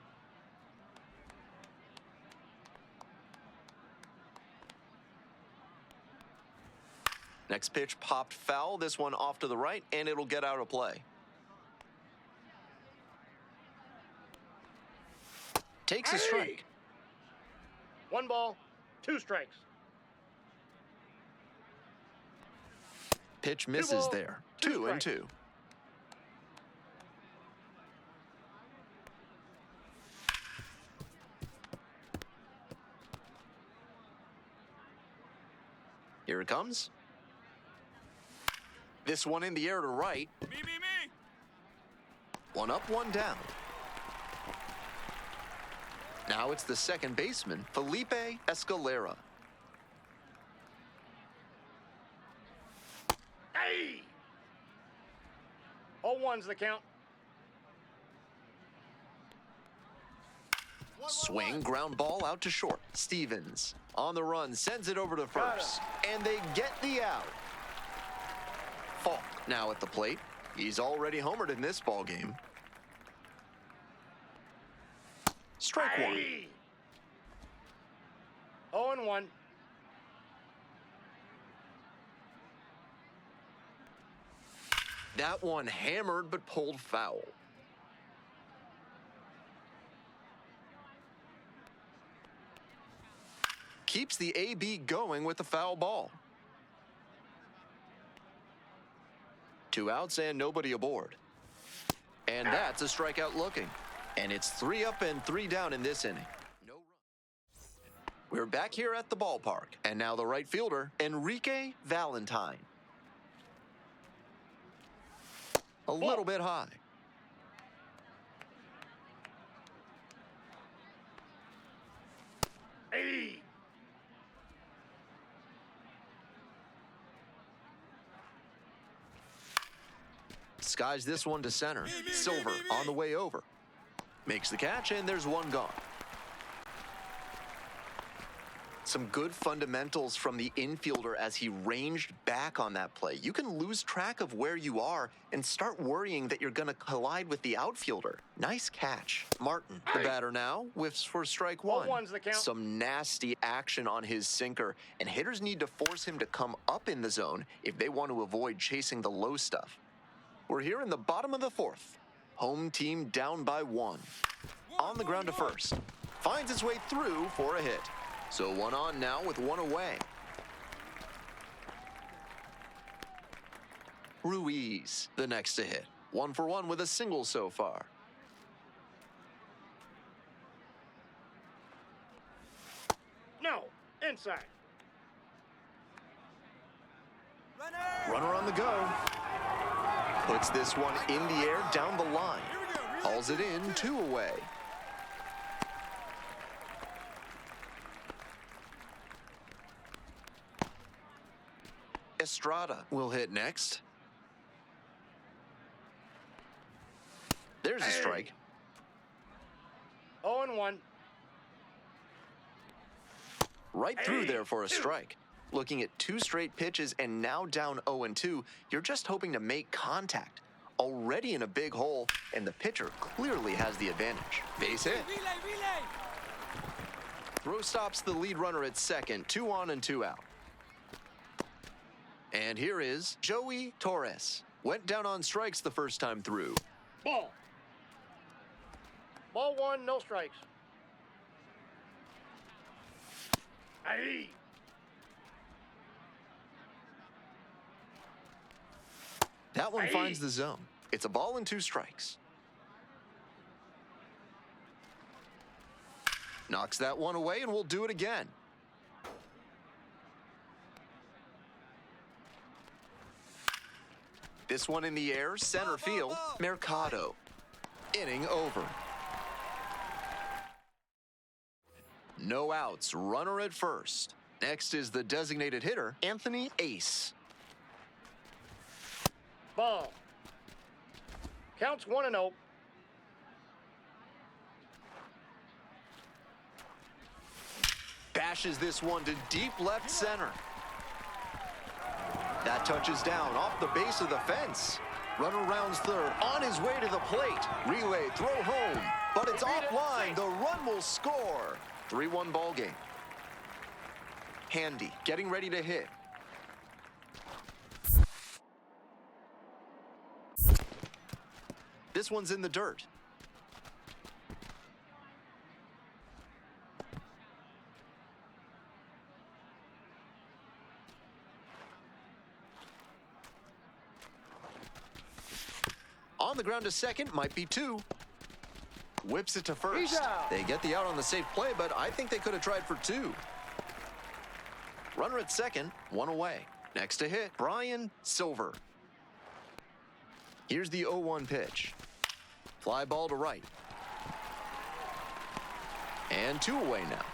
Next pitch popped foul. This one off to the right, and it'll get out of play. Takes a strike. 1 ball, 2 strikes. Pitch misses ball, there. 2 2 and strikes. 2. Here it comes. This one in the air to right. Me. 1 up, 1 down. Now it's the second baseman, Felipe Escalera. Hey! 0-1's the count. Swing, ground ball out to short. Stevens on the run, sends it over to first. And they get the out. Falk now at the plate. He's already homered in this ball game. Strike 1. Hey! 0-1. That one hammered but pulled foul. Keeps the AB going with the foul ball. 2 outs and nobody aboard. And that's a strikeout looking. And it's 3 up and 3 down in this inning. No run. We're back here at the ballpark. And now the right fielder, Enrique Valentine. A little bit high. Hey! Skies this one to center. Silver on the way over. Makes the catch, and there's 1 gone. Some good fundamentals from the infielder as he ranged back on that play. You can lose track of where you are and start worrying that you're going to collide with the outfielder. Nice catch. Martin, the batter now, whiffs for strike 1. 0-1's the count. Some nasty action on his sinker, and hitters need to force him to come up in the zone if they want to avoid chasing the low stuff. We're here in the bottom of the 4th. Home team down by 1. On the ground to first. Finds its way through for a hit. So 1 on now with 1 away. Ruiz, the next to hit. 1 for 1 with a single so far. No, inside. Runner on the go. Puts this one in the air down the line. Hauls it in, 2 away. Estrada will hit next. There's a strike. 0-1. Right through there for a strike. Looking at 2 straight pitches and now down 0-2, you're just hoping to make contact. Already in a big hole, and the pitcher clearly has the advantage. Base hit. Relay! Throw stops the lead runner at second, 2 on and 2 out. And here is Joey Torres. Went down on strikes the first time through. Ball. Ball 1, no strikes. Aye. That one finds the zone. It's a ball and 2 strikes. Knocks that one away, and we'll do it again. This one in the air, center field, Mercado. Inning over. No outs, runner at first. Next is the designated hitter, Anthony Ace. Ball. Counts 1-0. Bashes this one to deep left center. That touches down off the base of the fence. Runner rounds third, on his way to the plate. Relay, throw home, but it's offline. The run will score. 3-1 ball game. Handy, getting ready to hit. This one's in the dirt. On the ground to second, might be 2. Whips it to first. They get the out on the safe play, but I think they could have tried for 2. Runner at second, 1 away. Next to hit, Brian Silver. Here's the 0-1 pitch. Fly ball to right. And 2 away now.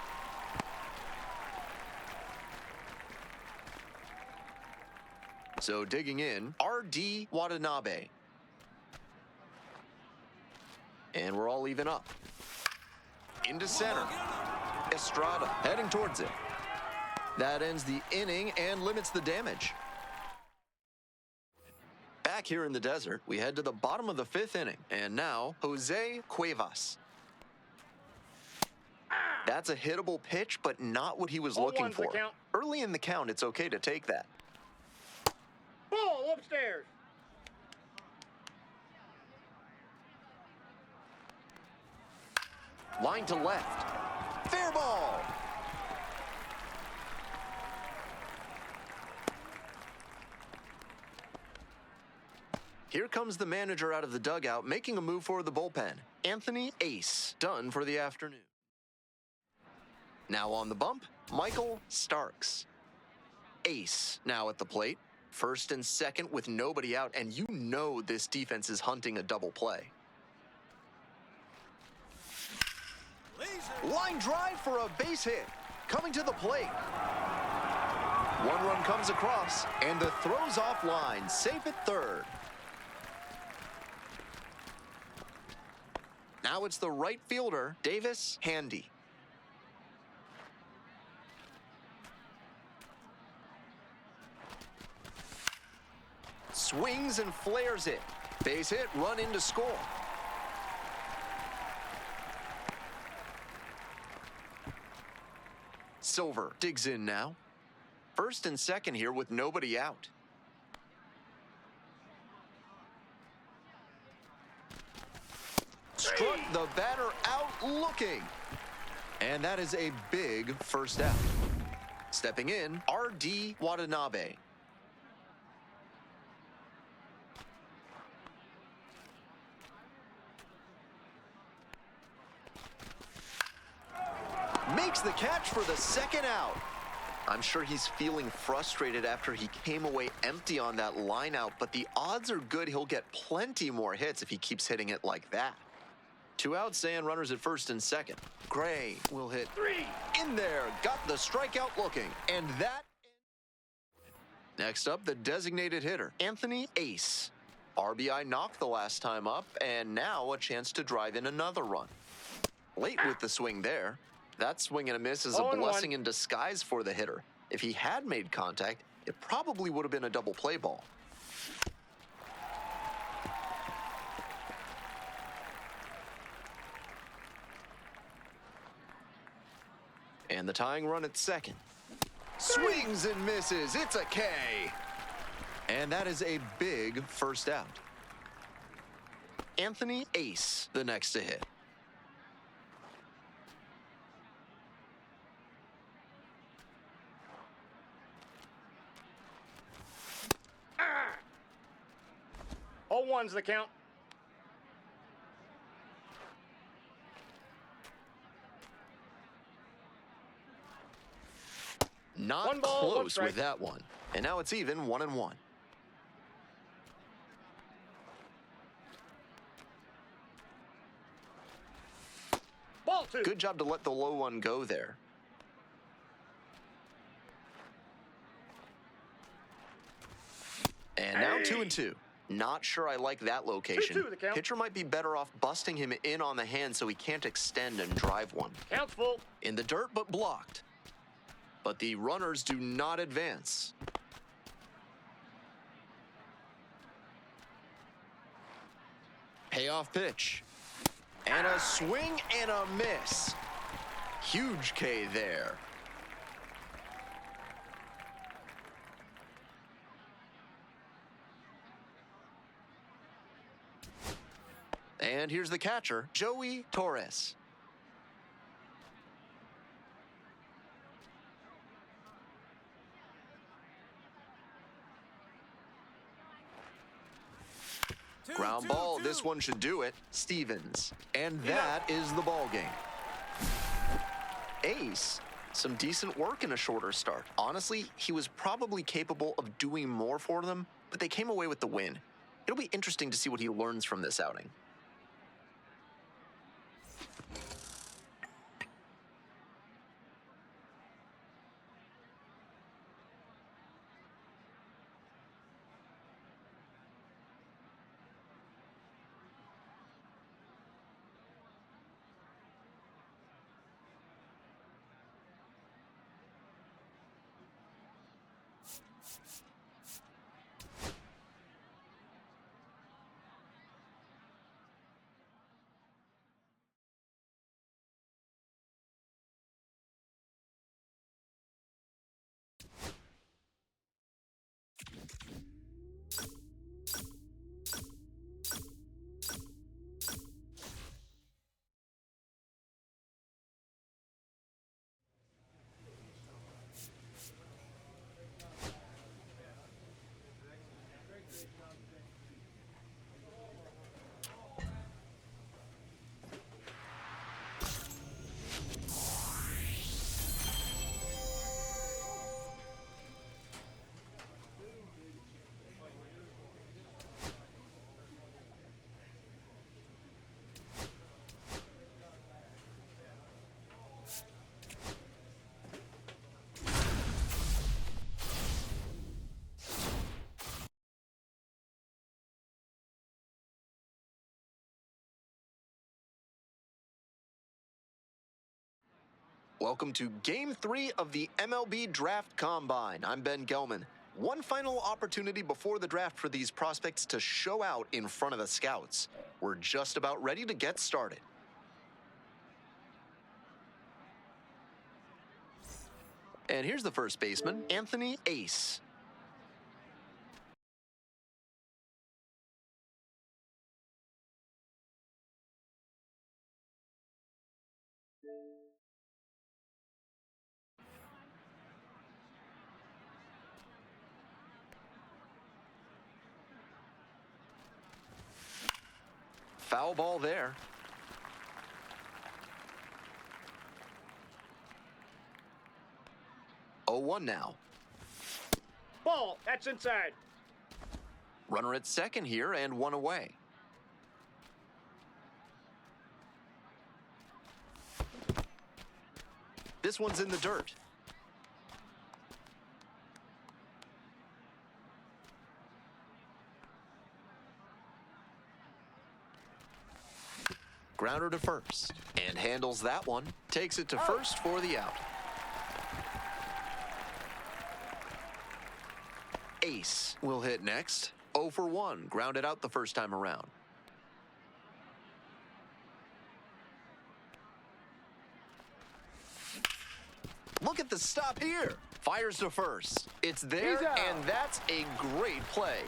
So digging in, R.D. Watanabe. And we're all even up. Into center. Estrada heading towards it. That ends the inning and limits the damage. Back here in the desert, we head to the bottom of the 5th inning. And now, Jose Cuevas. That's a hittable pitch, but not what he was looking for. Early in the count, it's okay to take that. Ball upstairs. Line to left. Fair ball. Here comes the manager out of the dugout, making a move for the bullpen. Anthony Ace, done for the afternoon. Now on the bump, Michael Starks. Ace now at the plate. First and second with nobody out, and you know this defense is hunting a double play. Line drive for a base hit. Coming to the plate. 1 run comes across, and the throw's offline. Safe at third. Now it's the right fielder, Davis Handy. Swings and flares it. Base hit, run in to score. Silver digs in now. First and second here with nobody out. Struck the batter out looking. And that is a big first out. Stepping in, R.D. Watanabe. Makes the catch for the second out. I'm sure he's feeling frustrated after he came away empty on that line out, but the odds are good he'll get plenty more hits if he keeps hitting it like that. 2 outs and runners at first and second. Gray will hit 3. In there, got the strikeout looking. And that... Next up, the designated hitter, Anthony Ace. RBI knocked the last time up, and now a chance to drive in another run. Late with the swing there. That swing and a miss is a 0-1. blessing in disguise for the hitter. If he had made contact, it probably would have been a double play ball. And the tying run at second. Swings and misses. It's a K. And that is a big first out. Anthony Ace, the next to hit. Ah! 0-1's the count. Not One ball, one close strike. with that one. And now it's even 1-1. Ball 2. Good job to let the low one go there. And now 2-2. Not sure I like that location. 2-2 the count. Pitcher might be better off busting him in on the hand so he can't extend and drive one. Count's full. In the dirt, but blocked. But the runners do not advance. Payoff pitch. And a swing and a miss. Huge K there. And here's the catcher, Joey Torres. Ground ball, this one should do it. Stevens. And that is the ball game. Ace, some decent work in a shorter start. Honestly, he was probably capable of doing more for them, but they came away with the win. It'll be interesting to see what he learns from this outing. Welcome to Game 3 of the MLB Draft Combine. I'm Ben Gelman. One final opportunity before the draft for these prospects to show out in front of the scouts. We're just about ready to get started. And here's the first baseman, Anthony Ace. Foul ball there. Oh, 0-1 now. Ball. That's inside. Runner at second here and one away. This one's in the dirt. Grounder to first. And handles that one. Takes it to first for the out. Ace will hit next. 0 for 1. Grounded out the first time around. Look at the stop here. Fires to first. It's there, and that's a great play.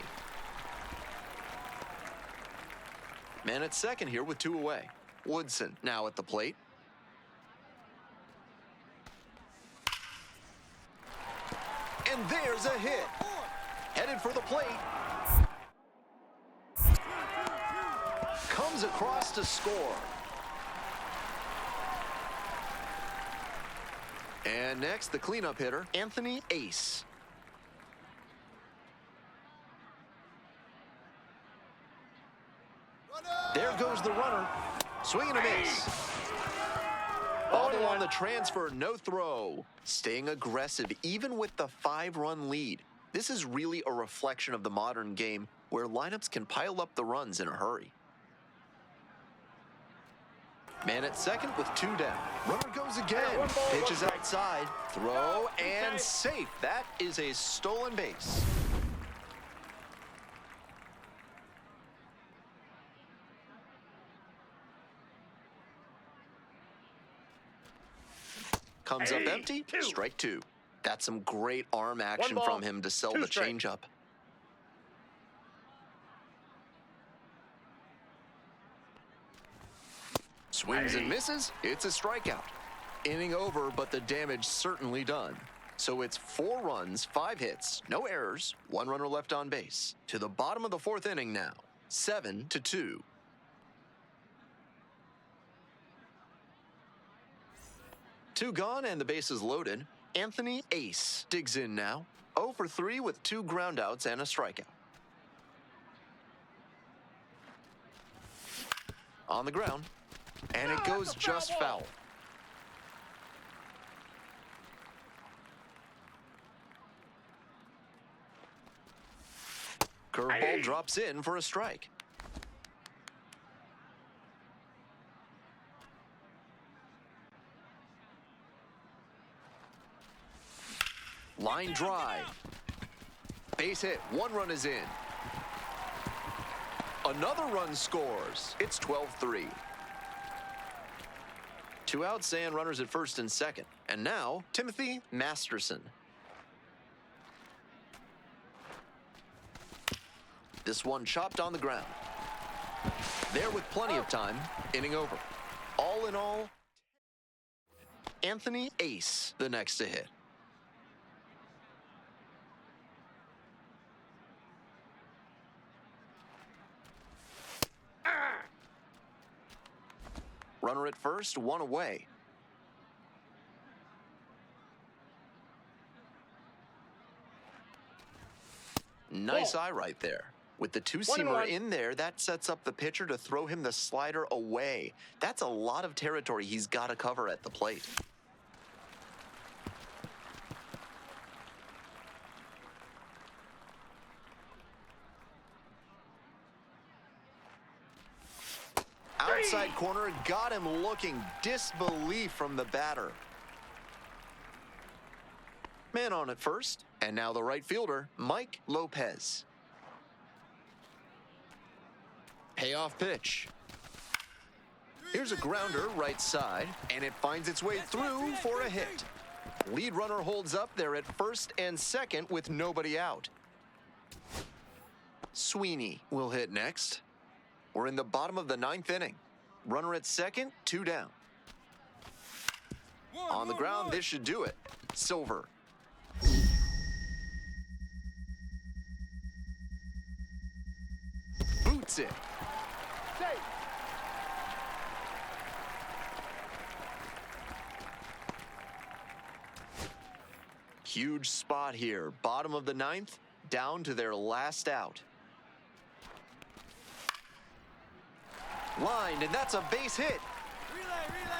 Man at second here with 2 away. Woodson now at the plate. And there's a hit. Headed for the plate. Comes across to score. And next, the cleanup hitter, Anthony Ace. There goes the runner. Swing and a miss. Bobble on the transfer, no throw. Staying aggressive, even with the 5-run lead. This is really a reflection of the modern game, where lineups can pile up the runs in a hurry. Man at second with 2 down. Runner goes again. Pitches outside. Throw and safe. That is a stolen base. Comes up empty. Strike 2. That's some great arm action from him to sell the changeup. Swings and misses. It's a strikeout. Inning over, but the damage certainly done. So it's 4 runs, 5 hits, no errors, 1 runner left on base. To the bottom of the 4th inning now. 7-2. Two gone and the bases loaded. Anthony Ace digs in now. 0 for 3 with 2 groundouts and a strikeout. On the ground. And it goes just foul. Curveball drops in for a strike. Line drive. Base hit. 1 run is in. Another run scores. It's 12-3. 2 outs and runners at first and second. And now, Timothy Masterson. This one chopped on the ground. There with plenty of time. Inning over. All in all, Anthony Ace, the next to hit. Runner at first, 1 away. Nice eye right there. With the 2-seamer in there, that sets up the pitcher to throw him the slider away. That's a lot of territory he's got to cover at the plate. Outside corner, got him looking. Disbelief from the batter. Man on at first, and now the right fielder, Mike Lopez. Payoff pitch. Here's a grounder right side, and it finds its way through for a hit. Lead runner holds up there at first and second with nobody out. Sweeney will hit next. We're in the bottom of the 9th inning. Runner at second, 2 down. On the ground, this should do it. Silver. Boots it. Huge spot here. Bottom of the 9th, down to their last out. Lined, and that's a base hit.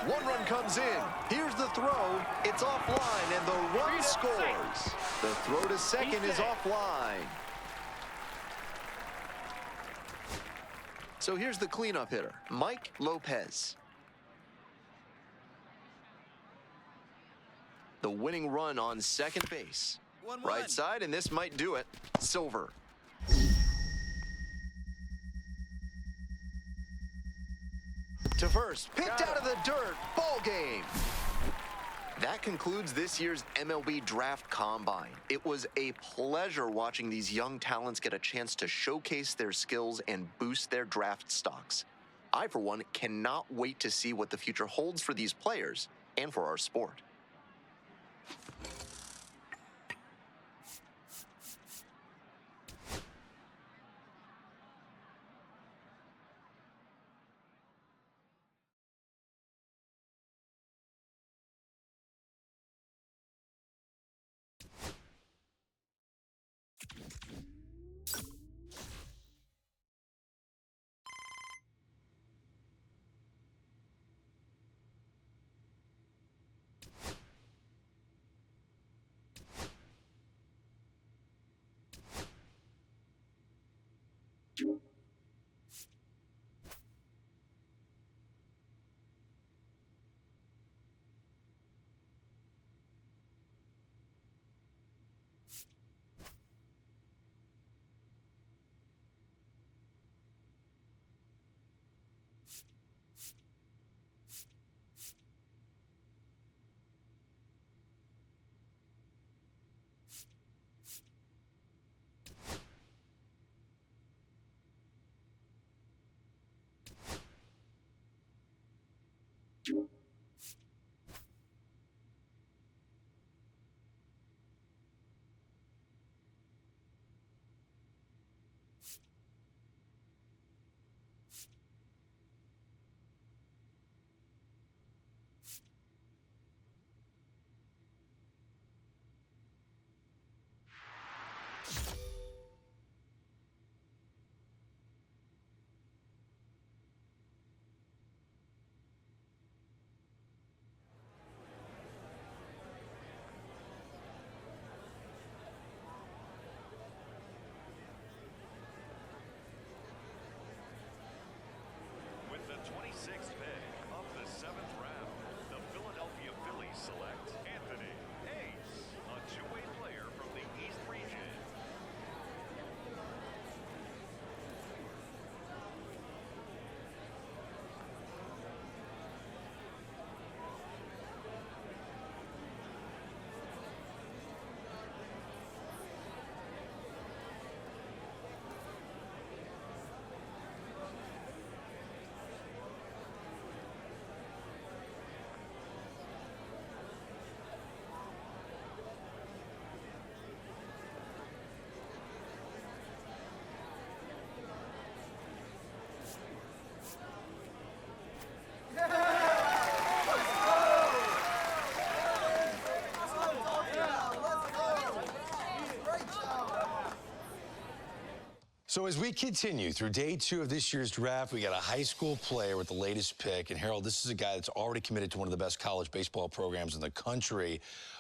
1 run comes in. Here's the throw. It's offline, and the run scores. The throw to second is offline. So here's the cleanup hitter, Mike Lopez. the winning run on second base. 1-1. Right side, and this might do it. Silver. To first, picked out of the dirt, ball game. That concludes this year's MLB Draft Combine. It was a pleasure watching these young talents get a chance to showcase their skills and boost their draft stocks. I, for one, cannot wait to see what the future holds for these players and for our sport. With the 26th pick of the 7th round, the Philadelphia Phillies select Anthony Ace, a two-way player from the East region. So as we continue through day 2 of this year's draft, we got a high school player with the latest pick. And Harold, this is a guy that's already committed to one of the best college baseball programs in the country.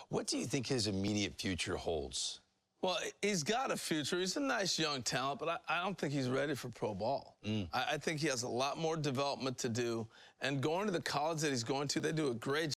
What do you think his immediate future holds? Well, he's got a future. He's a nice young talent, but I don't think he's ready for pro ball. I think he has a lot more development to do. And going to the college that he's going to, they do a great job.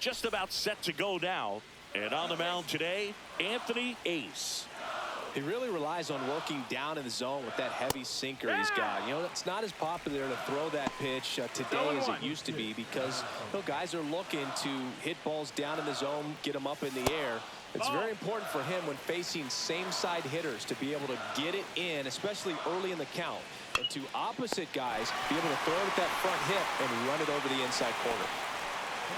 Just about set to go now. And on the mound today, Anthony Ace. He really relies on working down in the zone with that heavy sinker he's got. You know, it's not as popular to throw that pitch today as it used to be because guys are looking to hit balls down in the zone, get them up in the air. It's very important for him when facing same-side hitters to be able to get it in, especially early in the count. And to opposite guys, be able to throw it at that front hip and run it over the inside corner.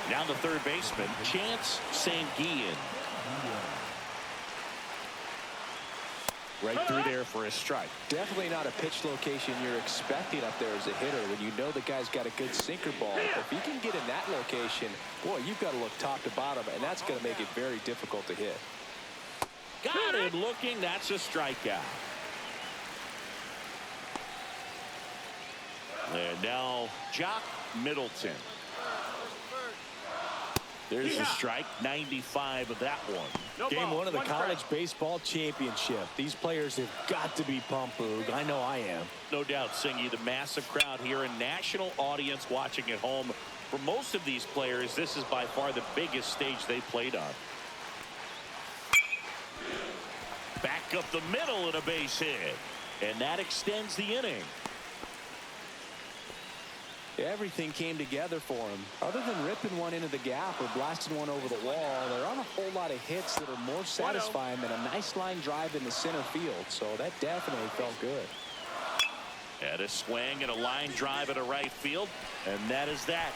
Now the third baseman, Chance Sanguillen. Right through there for a strike. Definitely not a pitch location you're expecting up there as a hitter when you know the guy's got a good sinker ball. If he can get in that location, boy, you've got to look top to bottom, and that's going to make it very difficult to hit. Got him looking. That's a strikeout. And now Jock Middleton. There's a strike, 95 of that one. Game one of the college baseball championship. These players have got to be pumped, Boog. I know I am. No doubt, Singy, the massive crowd here, a national audience watching at home. For most of these players, this is by far the biggest stage they played on. Back up the middle and a base hit. And that extends the inning. Everything came together for him. Other than ripping one into the gap or blasting one over the wall, there aren't a whole lot of hits that are more satisfying than a nice line drive in the center field. So that definitely felt good. And a swing and a line drive at a right field. And that is that.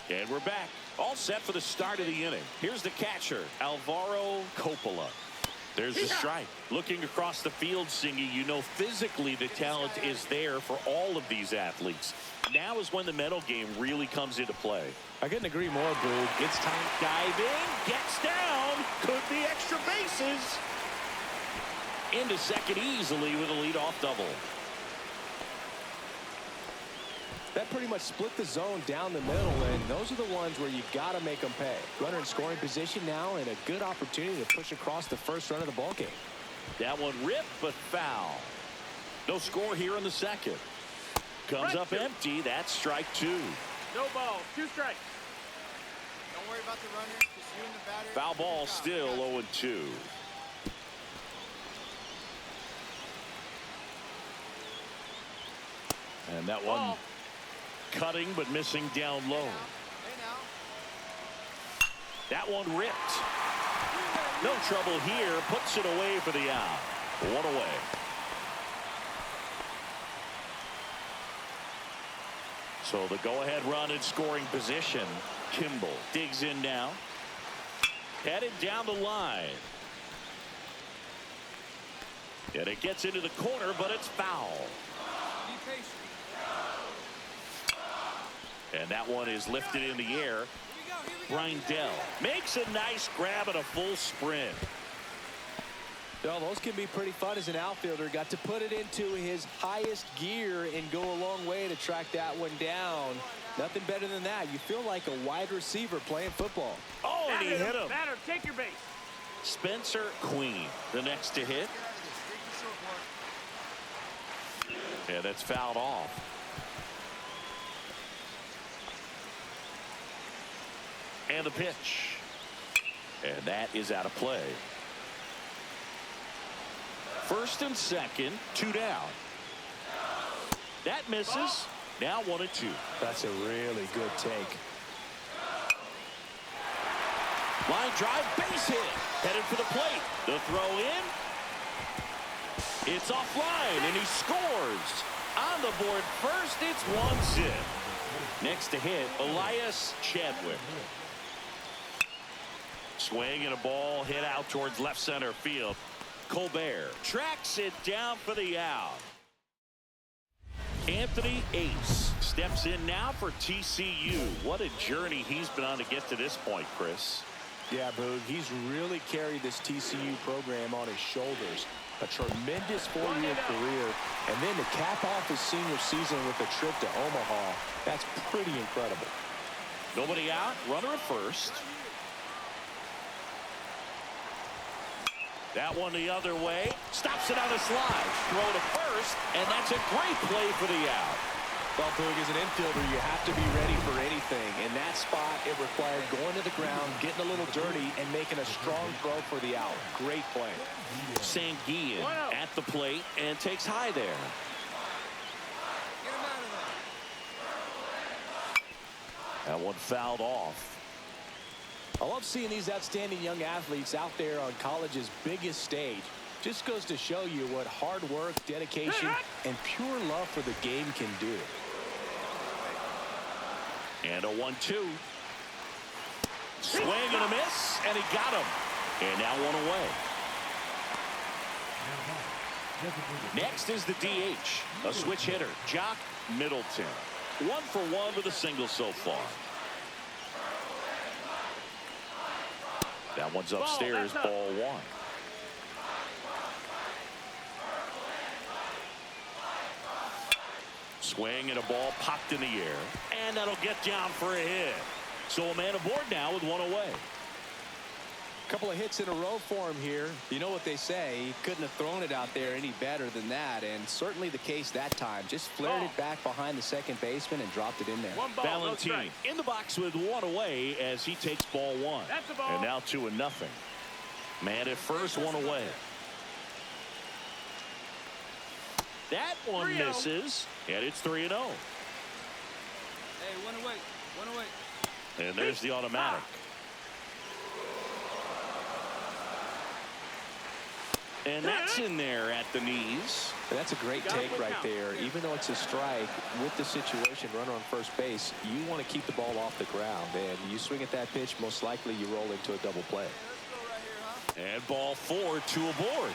And we're back. All set for the start of the inning. Here's the catcher, Alvaro Coppola. There's the strike. Looking across the field, Singy, you know physically the talent is there for all of these athletes. Now is when the mental game really comes into play. I couldn't agree more, Boog. It's time. Diving, gets down, could be extra bases. into second easily with a leadoff double. That pretty much split the zone down the middle, and those are the ones where you got to make them pay. Runner in scoring position now, and a good opportunity to push across the first run of the ball game. That one ripped, but foul. No score here in the second. Comes up empty. That's strike two. No ball. 2 strikes. Don't worry about the runner. Just you and the batter. Foul ball still 0-2. And that one cutting but missing down low. That one ripped. No trouble here. Puts it away for the out. 1 away. So the go-ahead run in scoring position. Kimball digs in now. Headed down the line. And it gets into the corner, but it's foul. Be patient. And that one is lifted in the air. Brindell makes a nice grab and a full sprint. Well, those can be pretty fun as an outfielder. Got to put it into his highest gear and go a long way to track that one down. Nothing better than that. You feel like a wide receiver playing football. Oh, and he hit him. Batter, take your base. Spencer Queen, the next to hit. Yeah, that's fouled off. And the pitch. And that is out of play. First and second, 2 down. That misses. Now 1-2. That's a really good take. Line drive, base hit. Headed for the plate. The throw in. It's offline, and he scores. On the board first, it's 1-0. Next to hit, Elias Chadwick. Swing and a ball hit out towards left center field. Colbert tracks it down for the out. Anthony Ace steps in now for TCU. What a journey he's been on to get to this point, Chris. Yeah, Boog, he's really carried this TCU program on his shoulders. A tremendous 4-year career, and then to cap off his senior season with a trip to Omaha, that's pretty incredible. Nobody out, runner at first. That one the other way. Stops it on a slide. Throw to first, and that's a great play for the out. Well, Boog, as an infielder, you have to be ready for anything. In that spot, it required going to the ground, getting a little dirty, and making a strong throw for the out. Great play. Sanguillen at the plate and takes high there. Get him out of there. That one fouled off. I love seeing these outstanding young athletes out there on college's biggest stage. Just goes to show you what hard work, dedication, and pure love for the game can do. And a 1-2. Swing and a miss, and he got him. And now 1 away. Next is the DH, a switch hitter, Jock Middleton. 1 for 1 with a single so far. That one's upstairs, ball 1. Swing and a ball popped in the air, and that'll get down for a hit. So a man aboard now with 1 away. Couple of hits in a row for him here. You know what they say, he couldn't have thrown it out there any better than that, and certainly the case that time. Just flared it back behind the second baseman and dropped it in there. Valentine in the box with 1 away as he takes ball 1. That's a ball. And now 2-0. Man at first, 1 away. That one misses, and it's 3-0. Hey, 1 away. 1 away. And there's the automatic. And that's in there at the knees. That's a great take right there. Even though it's a strike, with the situation, runner on first base, you want to keep the ball off the ground. And you swing at that pitch, most likely you roll into a double play. And ball 4, 2 aboard.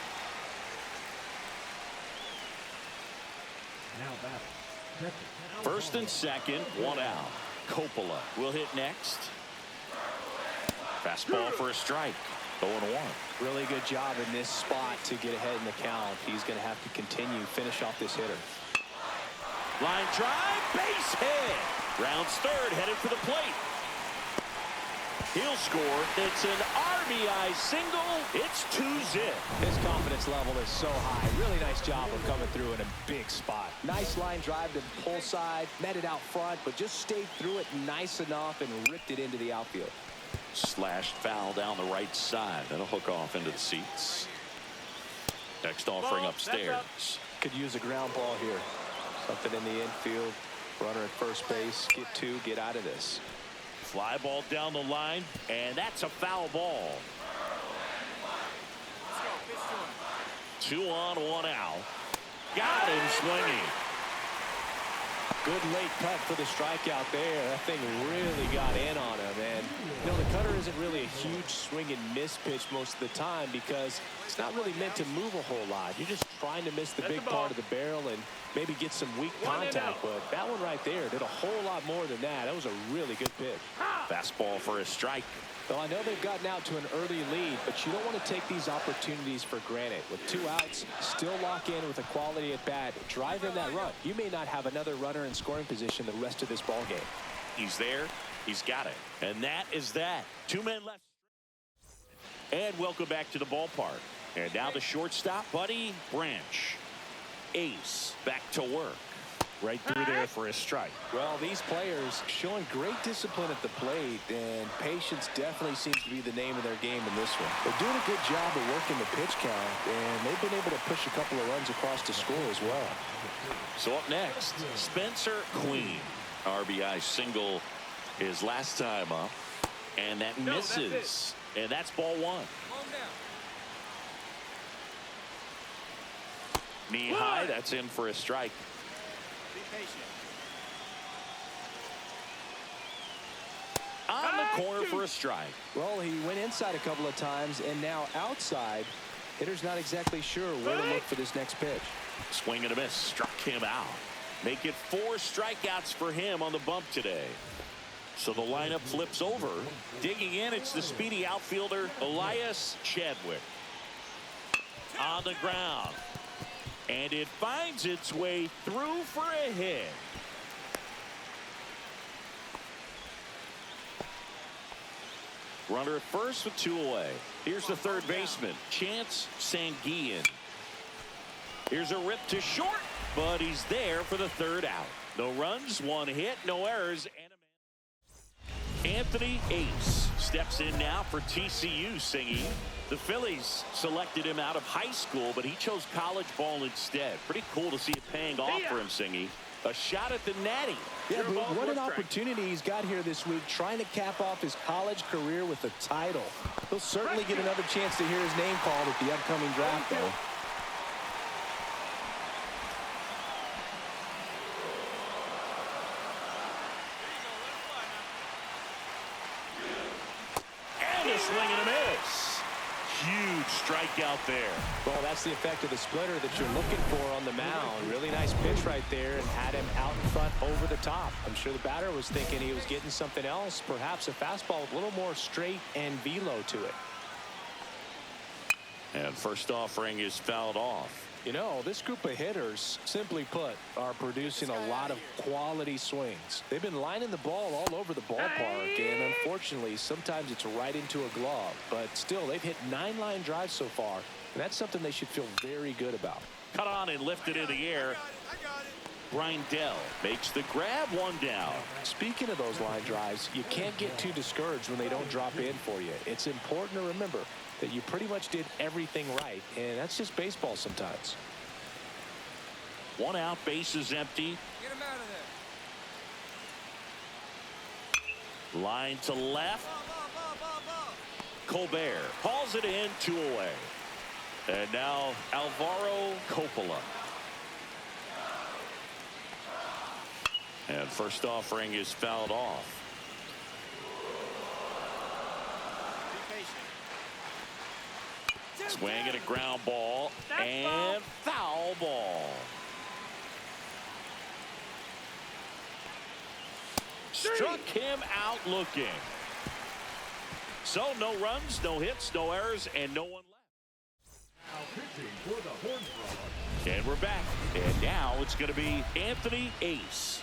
First and second, 1 out. Coppola will hit next. Fastball for a strike. 0-1. Really good job in this spot to get ahead in the count. He's going to have to continue, finish off this hitter. Line drive, base hit. Rounds third, headed for the plate. He'll score. It's an RBI single. It's 2-zip. His confidence level is so high. Really nice job of coming through in a big spot. Nice line drive to the pull side. Met it out front, but just stayed through it nice enough and ripped it into the outfield. Slashed foul down the right side. That'll hook off into the seats. Next offering upstairs. Could use a ground ball here. Something in the infield. Runner at first base. Get two. Get out of this. Fly ball down the line, and that's a foul ball. 2 on, 1 out. Got him swinging. Good late cut for the strikeout there. That thing really got in on him. And, you know, the cutter isn't really a huge swing and miss pitch most of the time because it's not really meant to move a whole lot. You're just trying to miss the big part of the barrel and maybe get some weak contact. But that one right there did a whole lot more than that. That was a really good pitch. Fastball for a strike. Well, I know they've gotten out to an early lead, but you don't want to take these opportunities for granted. With 2 outs, still lock in with a quality at bat. Drive in that run. You may not have another runner in scoring position the rest of this ball game. He's there. He's got it. And that is that. 2 men left. And welcome back to the ballpark. And now the shortstop, Buddy Branch. Ace back to work. Right through there for a strike. Well, these players showing great discipline at the plate, and patience definitely seems to be the name of their game in this one. They're doing a good job of working the pitch count, and they've been able to push a couple of runs across to score as well. So up next, Spencer Queen. RBI single his last time up, and that misses. And that's ball 1. Knee high, that's in for a strike. Be patient. On the corner for a strike. Well, he went inside a couple of times, and now outside. Hitter's not exactly sure where to look for this next pitch. Swing and a miss, struck him out. Make it 4 strikeouts for him on the bump today. So the lineup flips over. Digging in, it's the speedy outfielder, Elias Chadwick. On the ground. And it finds its way through for a hit. Runner at first with 2 away. Here's the third baseman, Chance Sanguillen. Here's a rip to short, but he's there for the 3rd out. No runs, 1 hit, no errors, and a man. Anthony Ace steps in now for TCU, Singy. The Phillies selected him out of high school, but he chose college ball instead. Pretty cool to see it paying off for him, Singy. A shot at the Natty. Yeah, but what an opportunity he's got here this week, trying to cap off his college career with a title. He'll certainly get another chance to hear his name called at the upcoming draft, though. And a swing and a miss. Huge strikeout there. Well, that's the effect of the splitter that you're looking for on the mound. Really nice pitch right there and had him out in front over the top. I'm sure the batter was thinking he was getting something else, perhaps a fastball with a little more straight and velo to it. And first offering is fouled off. You know, this group of hitters, simply put, are producing a lot of quality swings. They've been lining the ball all over the ballpark, and unfortunately, sometimes it's right into a glove. But still, they've hit 9 line drives so far, and that's something they should feel very good about. Cut on and lifted in the air. Grindell makes the grab, 1 down. Speaking of those line drives, you can't get too discouraged when they don't drop in for you. It's important to remember that you pretty much did everything right, and that's just baseball sometimes. 1 out, base is empty. Get him out of there. Line to left. Colbert hauls it in, 2 away. And now Alvaro Coppola. And first offering is fouled off. Swing and a ground ball and foul ball. Struck him out looking. So no runs, no hits, no errors, and no one left. Now pitching for the Horned Frogs. And we're back. And now it's going to be Anthony Ace.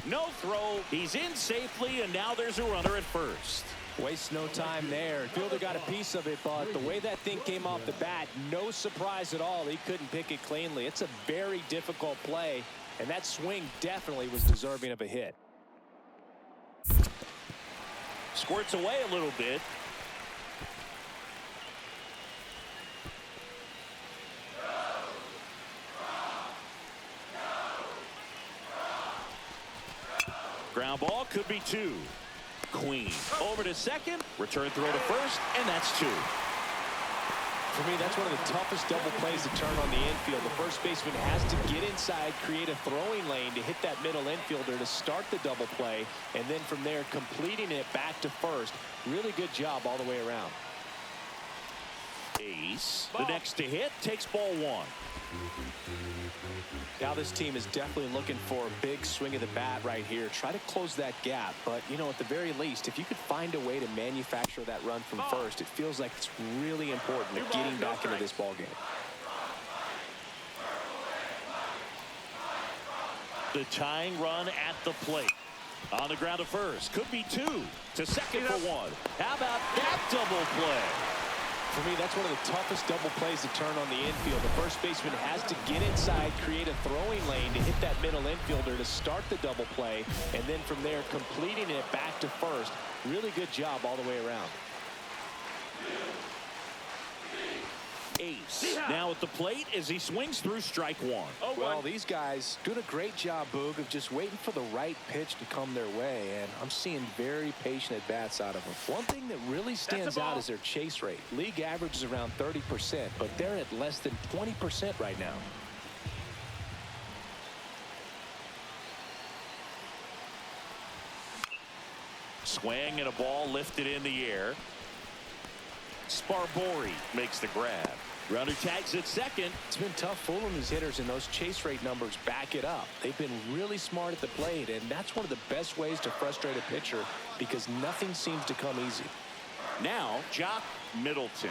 No throw. He's in safely, and now there's a runner at first. Waste no time there. Fielder got a piece of it, but the way that thing came off the bat, no surprise at all. He couldn't pick it cleanly. It's a very difficult play, and that swing definitely was deserving of a hit. Squirts away a little bit. Ground ball could be 2. Queen over to second, return throw to first, and that's 2. For me, that's one of the toughest double plays to turn on the infield. The first baseman has to get inside, create a throwing lane to hit that middle infielder to start the double play, and then from there completing it back to first. Really good job all the way around. Ace, the next to hit, takes ball 1. Now this team is definitely looking for a big swing of the bat right here. Try to close that gap, but you know, at the very least, if you could find a way to manufacture that run from first, it feels like it's really important to getting back into this ball game. The tying run at the plate. On the ground to first, could be 2. To second for 1. How about that double play? For me, that's one of the toughest double plays to turn on the infield. The first baseman has to get inside, create a throwing lane to hit that middle infielder to start the double play, and then from there completing it back to first. Really good job all the way around. Ace now at the plate as he swings through strike 1. Well, these guys doing a great job, Boog, of just waiting for the right pitch to come their way, and I'm seeing very patient at-bats out of them. One thing that really stands out is their chase rate. League average is around 30%, but they're at less than 20% right now. Swing and a ball lifted in the air. Sparbori makes the grab. Runner tags at second. It's been tough fooling these hitters, and those chase rate numbers back it up. They've been really smart at the plate, and that's one of the best ways to frustrate a pitcher because nothing seems to come easy. Now, Jock Middleton.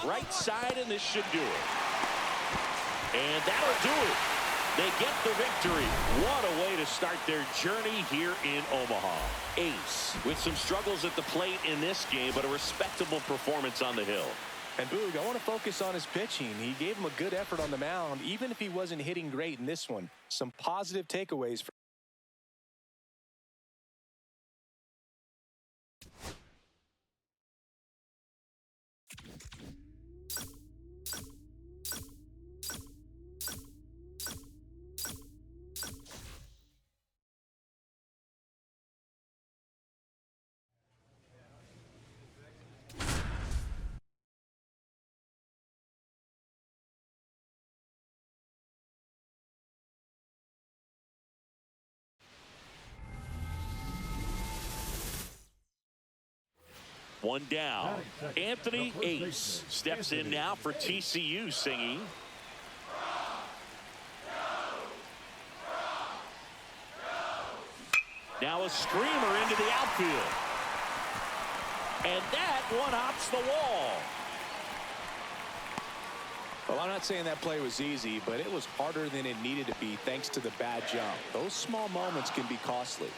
Right side, and this should do it. And that'll do it. They get the victory. What a way to start their journey here in Omaha. Ace with some struggles at the plate in this game, but a respectable performance on the hill. And Boog, I want to focus on his pitching. He gave him a good effort on the mound, even if he wasn't hitting great in this one. Some positive takeaways for One down. Anthony Ace steps in now for TCU singing. Now a screamer into the outfield. And that one hops the wall. Well, I'm not saying that play was easy, but it was harder than it needed to be thanks to the bad jump. Those small moments can be costly.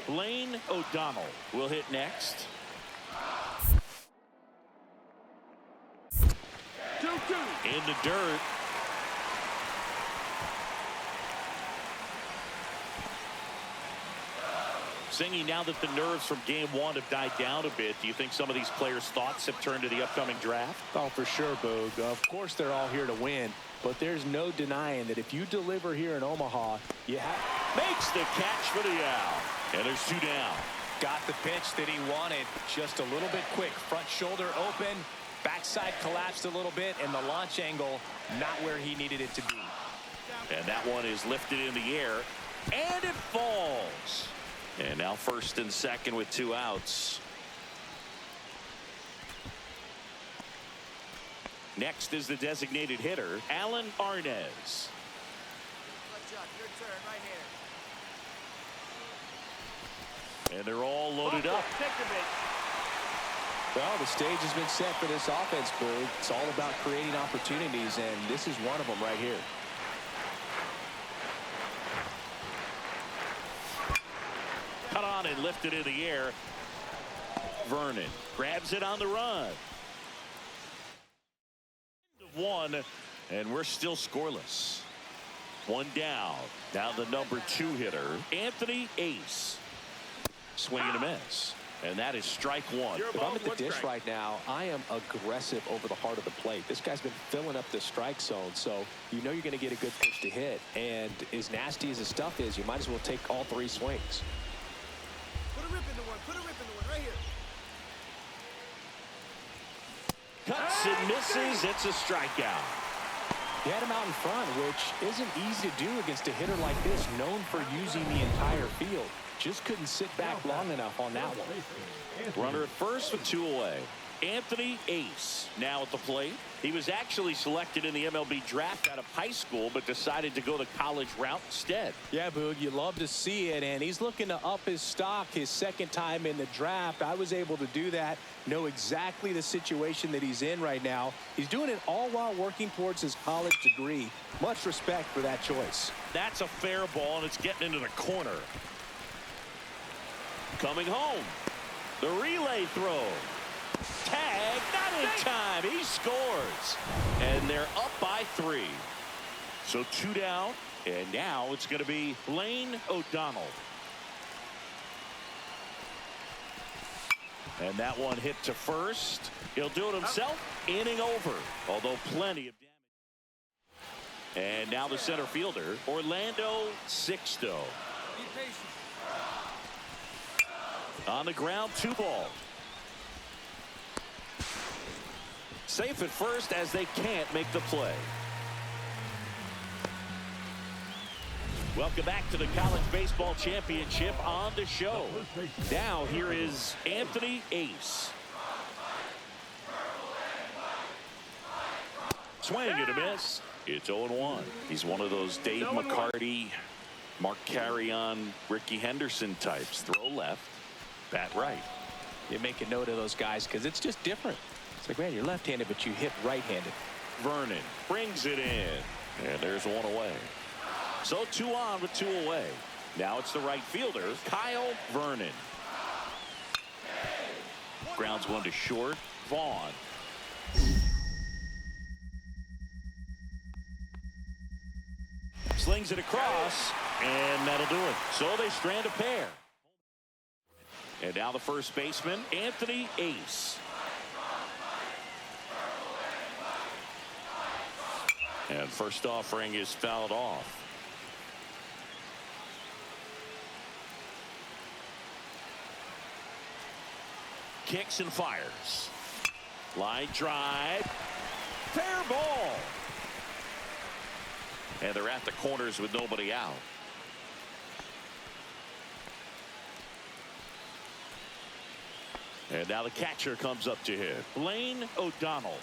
Blaine O'Donnell will hit next. 2-2. In the dirt. Singing, now that the nerves from game 1 have died down a bit, do you think some of these players' thoughts have turned to the upcoming draft? Oh, for sure, Boog. Of course they're all here to win, but there's no denying that if you deliver here in Omaha, you have... Makes the catch for the out. And there's 2 down. Got the pitch that he wanted, just a little bit quick. Front shoulder open, backside collapsed a little bit, and the launch angle not where he needed it to be. And that one is lifted in the air, and it falls. And now first and second with 2 outs. Next is the designated hitter, Alan Arnez. Good job. Your turn right here. And they're all loaded up. Well, the stage has been set for this offense, Boog. It's all about creating opportunities, and this is one of them right here. Cut on and lifted in the air. Vernon grabs it on the run. One, and we're still scoreless. One down. Now the number 2 hitter, Anthony Ace. Swing and a miss. And that is strike one. If I'm at the dish right now, I am aggressive over the heart of the plate. This guy's been filling up the strike zone, so you know you're going to get a good pitch to hit. And as nasty as the stuff is, you might as well take all 3 swings. Put a rip into one. Put a rip into one right here. Cuts and misses. It's a strikeout. He had him out in front, which isn't easy to do against a hitter like this, known for using the entire field. Just couldn't sit back long enough on that one. Runner at first with 2 away. Anthony Ace now at the plate. He was actually selected in the MLB draft out of high school, but decided to go the college route instead. Yeah, Boog, you love to see it, and he's looking to up his stock his second time in the draft. I was able to do that, know exactly the situation that he's in right now. He's doing it all while working towards his college degree. Much respect for that choice. That's a fair ball, and it's getting into the corner. Coming home. The relay throw. Tag, not in time. He scores. And they're up by 3. So 2 down. And now it's going to be Lane O'Donnell. And that one hit to first. He'll do it himself. Inning over. Although plenty of damage. And now the center fielder, Orlando Sixto. Be patient. On the ground, 2 ball. Safe at first as they can't make the play. Welcome back to the College Baseball Championship on the show. Now here is Anthony Ace. Swing and a miss. It's 0-1. He's one of those Dave McCarty, Mark Carrion, Ricky Henderson types. Throw left, bat right. You make a note of those guys because it's just different. It's like, man, you're left-handed, but you hit right-handed. Vernon brings it in, and there's 1 away. So 2 on with 2 away. Now it's the right fielder, Kyle Vernon. Grounds 1 to short. Vaughn. Slings it across, and that'll do it. So they strand a pair. And now the first baseman, Anthony Ace. And first offering is fouled off. Kicks and fires. Line drive. Fair ball. And they're at the corners with nobody out. And now the catcher comes up to hit. Lane O'Donnell.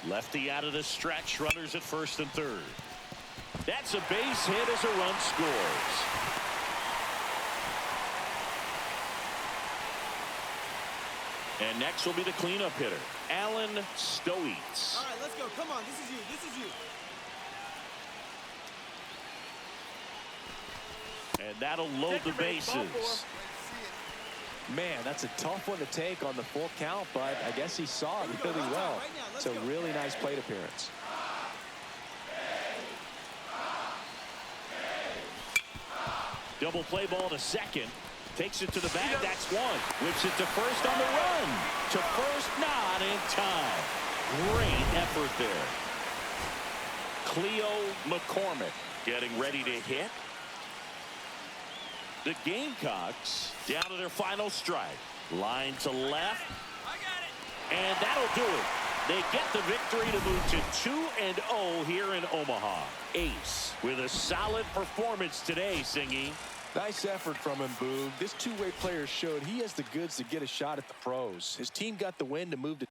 Lefty out of the stretch. Runners at first and third. That's a base hit as a run scores. And next will be the cleanup hitter, Alan Stoitz. All right, let's go. Come on, this is you. This is you. And that'll load the bases. Man, that's a tough one to take on the full count, but I guess he saw it really well. It's a really nice plate appearance. Double play ball to second. Takes it to the bag. That's 1. Whips it to first on the run. To first, not in time. Great effort there. Cleo McCormick getting ready to hit. The Gamecocks down to their final strike. Line to left. I got it. And that'll do it. They get the victory to move to 2-0 here in Omaha. Ace with a solid performance today, Singy. Nice effort from him, Boog. This two-way player showed he has the goods to get a shot at the pros. His team got the win to move to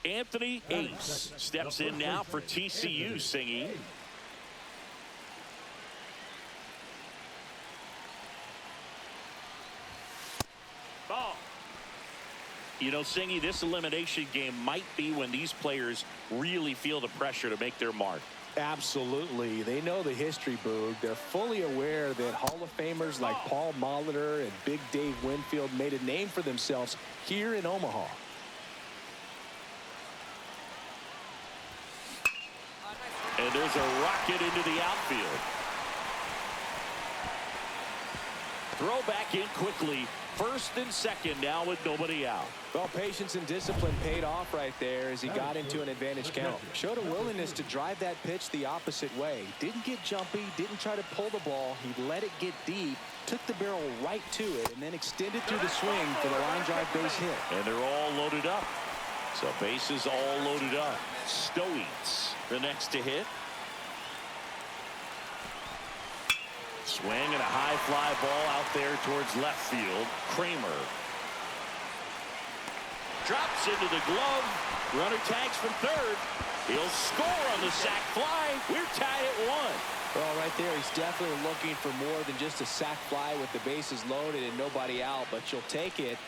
Anthony Ace steps in now for TCU, Singy. Ball. You know, Singy, this elimination game might be when these players really feel the pressure to make their mark. Absolutely. They know the history, Boog. They're fully aware that Hall of Famers like Paul Molitor and Big Dave Winfield made a name for themselves here in Omaha. And there's a rocket into the outfield. Throw back in quickly. First and second now with nobody out. Well, patience and discipline paid off right there as he got into an advantage count. Showed a willingness to drive that pitch the opposite way. Didn't get jumpy, didn't try to pull the ball. He let it get deep, took the barrel right to it, and then extended through the swing for the line drive base hit. And they're all loaded up. So bases all loaded up. Stoites the next to hit. Swing and a high fly ball out there towards left field. Kramer drops into the glove. Runner tags from third. He'll score on the sac fly. We're tied at 1. Well, right there, he's definitely looking for more than just a sac fly with the bases loaded and nobody out, but you'll take it.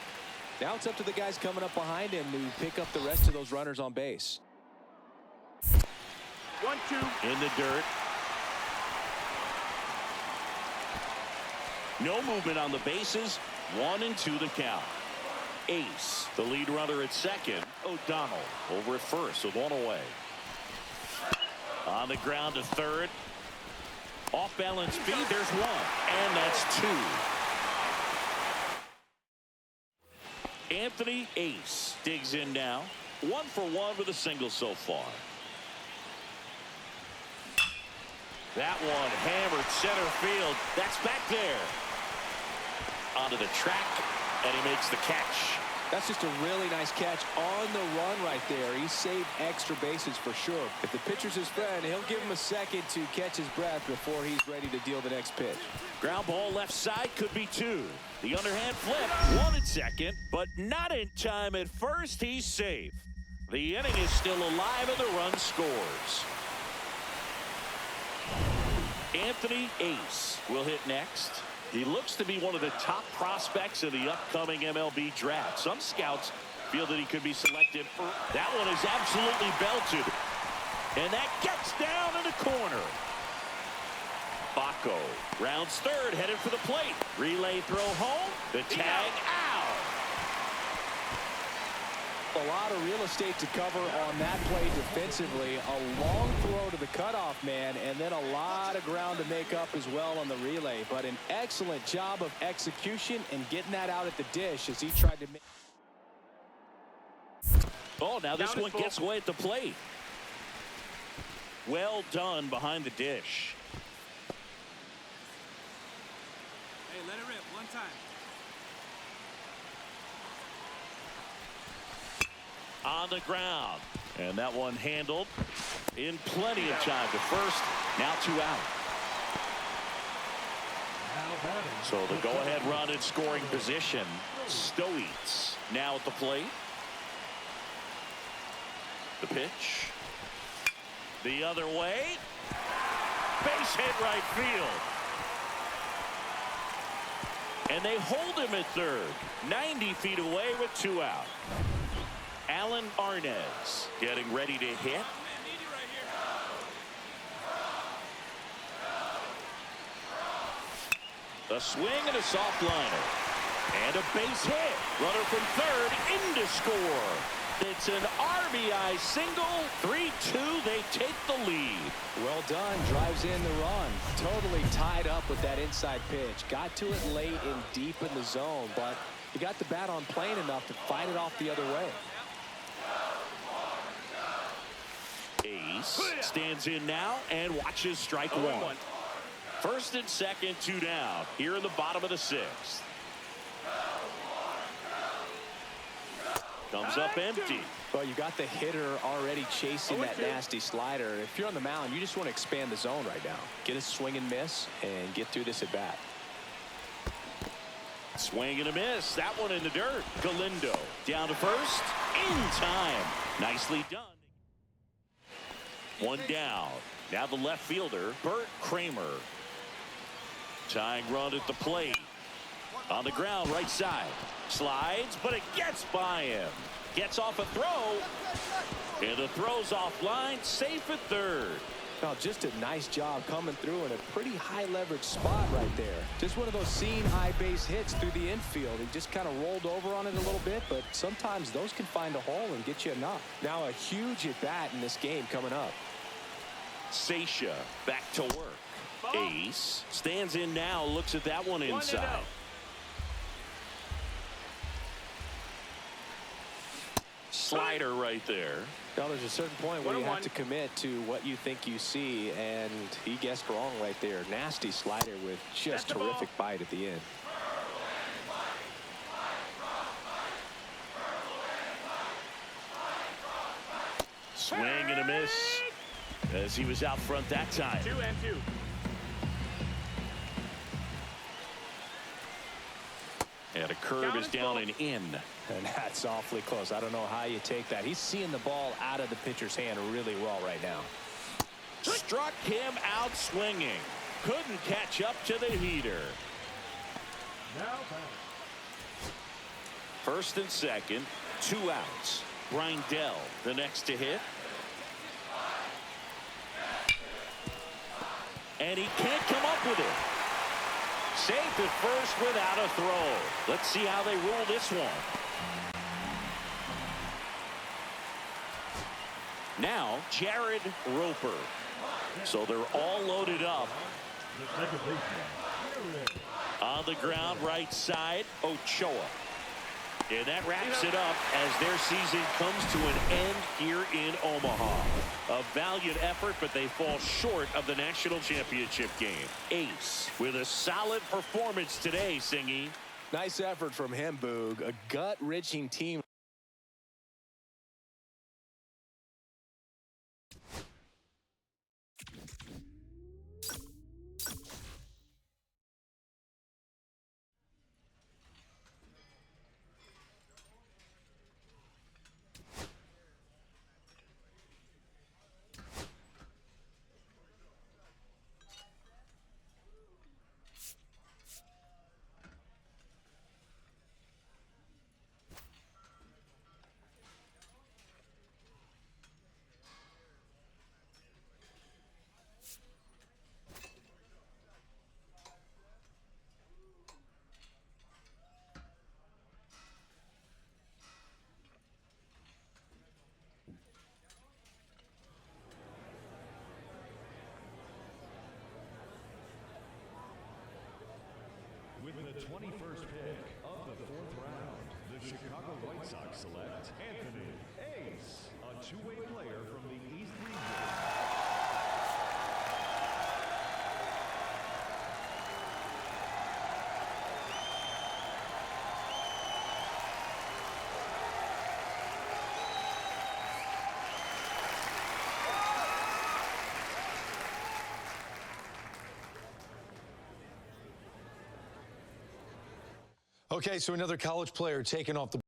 Now it's up to the guys coming up behind him to pick up the rest of those runners on base. 1-2. In the dirt. No movement on the bases. 1 and 2 the count. Ace, the lead runner at second. O'Donnell over at first with 1 away. On the ground to third. Off balance speed. There's 1. And that's 2. Anthony Ace digs in now. 1 for 1 with a single so far. That one hammered center field. That's back there. Onto the track, and he makes the catch. That's just a really nice catch on the run right there. He saved extra bases for sure. If the pitcher's his friend, he'll give him a second to catch his breath before he's ready to deal the next pitch. Ground ball left side, could be 2. The underhand flip, 1 at second, but not in time at first. He's safe. The inning is still alive and the run scores. Anthony Ace will hit next. He looks to be one of the top prospects in the upcoming MLB draft. Some scouts feel that he could be selected. That one is absolutely belted. And that gets down in the corner. Baco rounds third, headed for the plate. Relay throw home. The tag out. A lot of real estate to cover on that play defensively. A long throw to the cutoff man, and then a lot of ground to make up as well on the relay. But an excellent job of execution and getting that out at the dish as he tried to make. Oh, now this one gets away at the plate. Well done behind the dish. Hey, let it rip one time. On the ground, and that one handled in plenty of time to first. Now 2 out. So the go-ahead run in scoring position. Stoites now at the plate. The pitch the other way. Base hit right field. And they hold him at third. 90 feet away with 2 out. Alan Arnez getting ready to hit. A swing and a soft liner. And a base hit. Runner from third in to score. It's an RBI single. 3-2. They take the lead. Well done. Drives in the run. Totally tied up with that inside pitch. Got to it late and deep in the zone, but he got the bat on plane enough to fight it off the other way. Ace stands in now and watches strike one. First and second, 2 down. Here in the bottom of the 6th. Comes up empty. Well, you got the hitter already chasing that nasty slider. If you're on the mound, you just want to expand the zone right now. Get a swing and miss and get through this at bat. Swing and a miss. That one in the dirt. Galindo down to first. In time. Nicely done. 1 down. Now the left fielder, Bert Kramer. Tying run at the plate. On the ground, right side. Slides, but it gets by him. Gets off a throw. And the throw's offline. Safe at third. Oh, just a nice job coming through in a pretty high leverage spot right there. Just one of those seeing high base hits through the infield. He just kind of rolled over on it a little bit, but sometimes those can find a hole and get you a knock. Now a huge at bat in this game coming up. Sasha back to work. Ace stands in now, looks at that one inside. Slider right there. Now there's a certain point where you have to commit to what you think you see, and he guessed wrong right there. Nasty slider with just terrific bite at the end. Swing and a miss as he was out front that time. 2-2. And a curve is down and in. And that's awfully close. I don't know how you take that. He's seeing the ball out of the pitcher's hand really well right now. Struck him out swinging. Couldn't catch up to the heater. First and second, 2 outs. Brindell, the next to hit. And he can't come up with it. Safe at first without a throw. Let's see how they rule this one. Now, Jared Roper. So they're all loaded up. On the ground, right side, Ochoa. And that wraps it up as their season comes to an end here in Omaha. A valiant effort, but they fall short of the national championship game. Ace with a solid performance today, Singy. Nice effort from him, Boog. A gut-wrenching team. With the 21st pick of the 4th round, the Chicago White Sox select Anthony Ace, a two-way player from the East Region. Okay, so another college player taken off the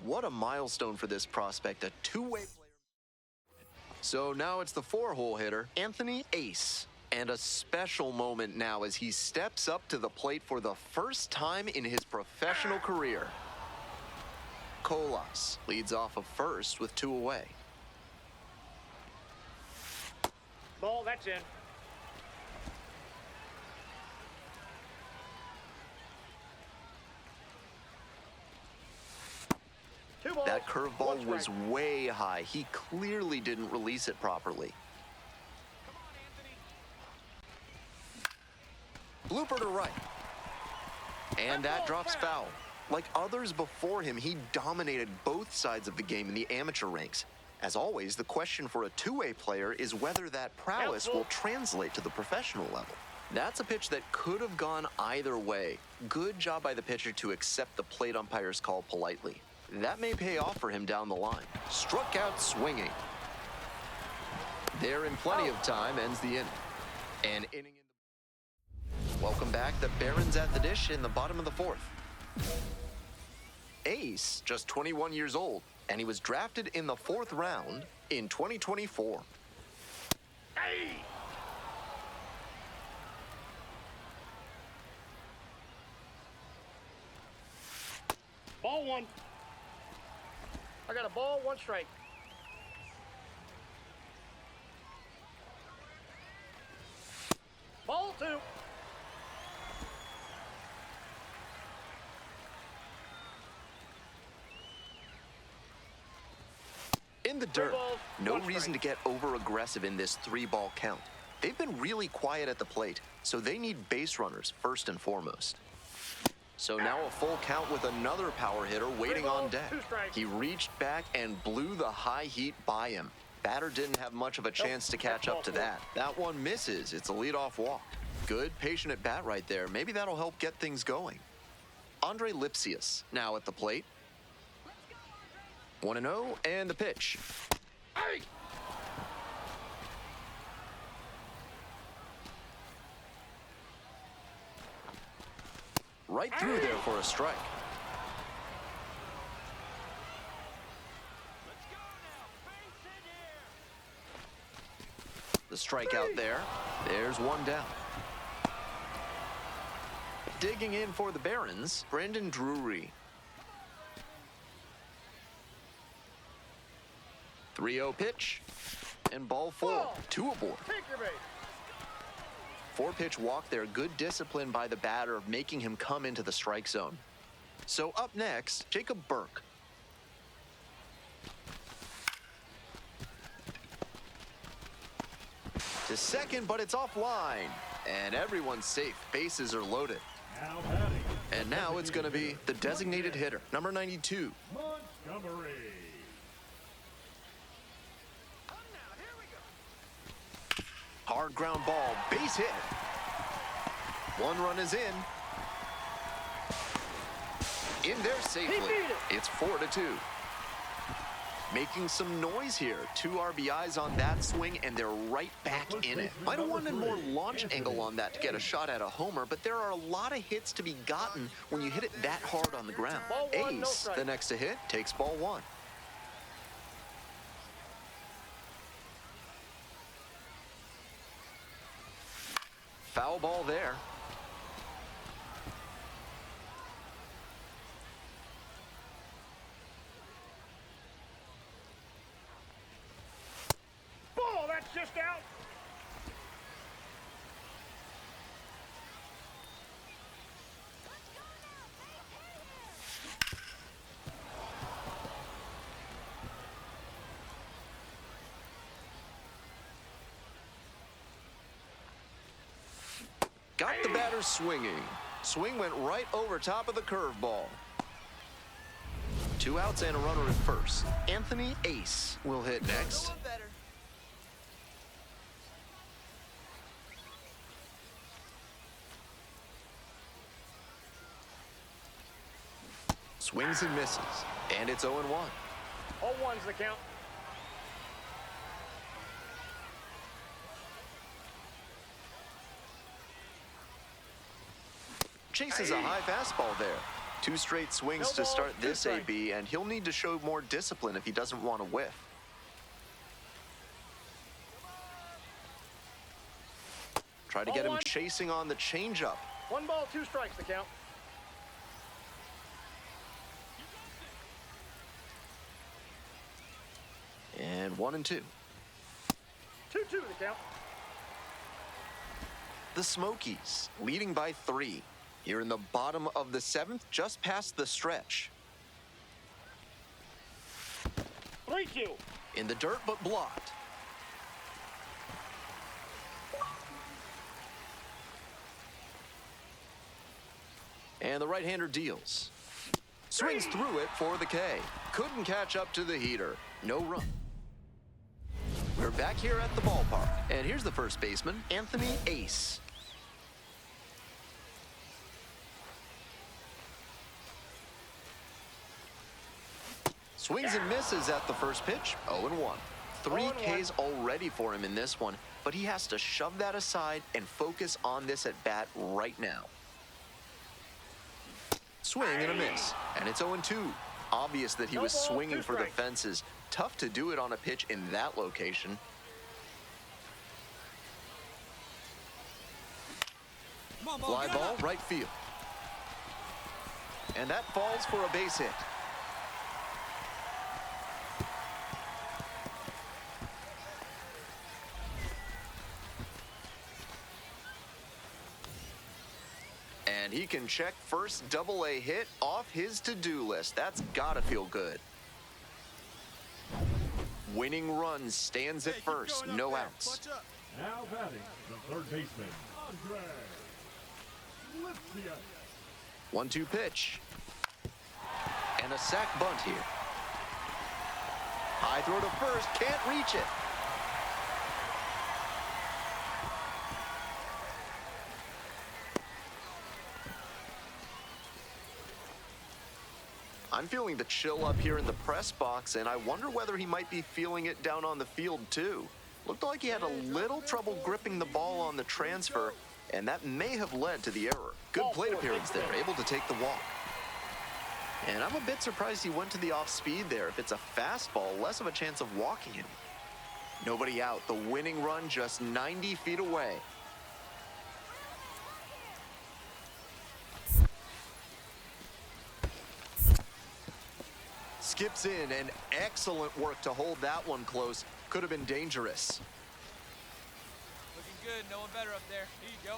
What a milestone for this prospect, a two-way player. So now it's the 4-hole hitter, Anthony Ace. And a special moment now as he steps up to the plate for the first time in his professional career. Colas leads off of first with 2 away. Ball, that's in. That curveball was way high. He clearly didn't release it properly. Blooper to right. And that drops foul. Like others before him, he dominated both sides of the game in the amateur ranks. As always, the question for a two-way player is whether that prowess will translate to the professional level. That's a pitch that could have gone either way. Good job by the pitcher to accept the plate umpire's call politely. That may pay off for him down the line. Struck out swinging. There in plenty of time ends the inning. An inning in the... Welcome back. The Barons at the dish in the bottom of the 4th. Ace, just 21 years old, and he was drafted in the 4th round in 2024. Hey! Ball 1. I got a ball, 1 strike. Ball 2. In the dirt, no reason to get over-aggressive in this 3-ball count. They've been really quiet at the plate, so they need base runners first and foremost. So now a full count with another power hitter waiting on deck. He reached back and blew the high heat by him. Batter didn't have much of a chance to catch up to that. That one misses. It's a leadoff walk. Good, patient at bat right there. Maybe that'll help get things going. Andre Lipsius now at the plate. 1-0, and the pitch. Hey! Right through there for a strike. The strikeout there. There's 1 down. Digging in for the Barons, Brandon Drury. 3-0 pitch, and ball 4, 2 aboard. 4-pitch walk there, good discipline by the batter, making him come into the strike zone. So up next, Jacob Burke. To second, but it's offline, and everyone's safe. Bases are loaded. And now it's going to be the designated hitter, number 92. Montgomery. Hard ground ball, base hit. 1 run is in. In there safely. It's 4-2. Making some noise here. 2 RBIs on that swing, and they're right back in it. Might have wanted more launch angle on that to get a shot at a homer, but there are a lot of hits to be gotten when you hit it that hard on the ground. Ace, the next to hit, takes ball 1. Foul ball there. Ball, that's just out. Got the batter swinging. Swing went right over top of the curveball. 2 outs and a runner at first. Anthony Ace will hit next. Swings and misses. And it's 0-1. All 1's the count. Chases a high fastball there. 2 straight swings to start this AB, and he'll need to show more discipline if he doesn't want to whiff. Try to get him chasing on the changeup. 1 ball, 2 strikes the count. And 1-2. 2-2 the count. The Smokies leading by 3. Here in the bottom of the 7th, just past the stretch. 3-2. In the dirt, but blocked. And the right-hander deals. Swings through it for the K. Couldn't catch up to the heater. No run. We're back here at the ballpark. And here's the first baseman, Anthony Ace. Swings and misses at the first pitch, 0-1. 3 Ks already for him in this one, but he has to shove that aside and focus on this at bat right now. Swing and a miss, and it's 0-2. Obvious that he was swinging for the fences. Tough to do it on a pitch in that location. Fly ball, right field. And that falls for a base hit. And he can check first double-A hit off his to-do list. That's gotta feel good. Winning run stands at first, no outs. Now batting, the third baseman, Andre. 1-2 pitch. And a sac bunt here. High throw to first, can't reach it. I'm feeling the chill up here in the press box, and I wonder whether he might be feeling it down on the field too. Looked like he had a little trouble gripping the ball on the transfer, and that may have led to the error. Good plate appearance there, able to take the walk. And I'm a bit surprised he went to the off speed there. If it's a fastball, less of a chance of walking him. Nobody out, the winning run just 90 feet away. Skips in, and excellent work to hold that one close. Could have been dangerous. Looking good. No one better up there. Here you go.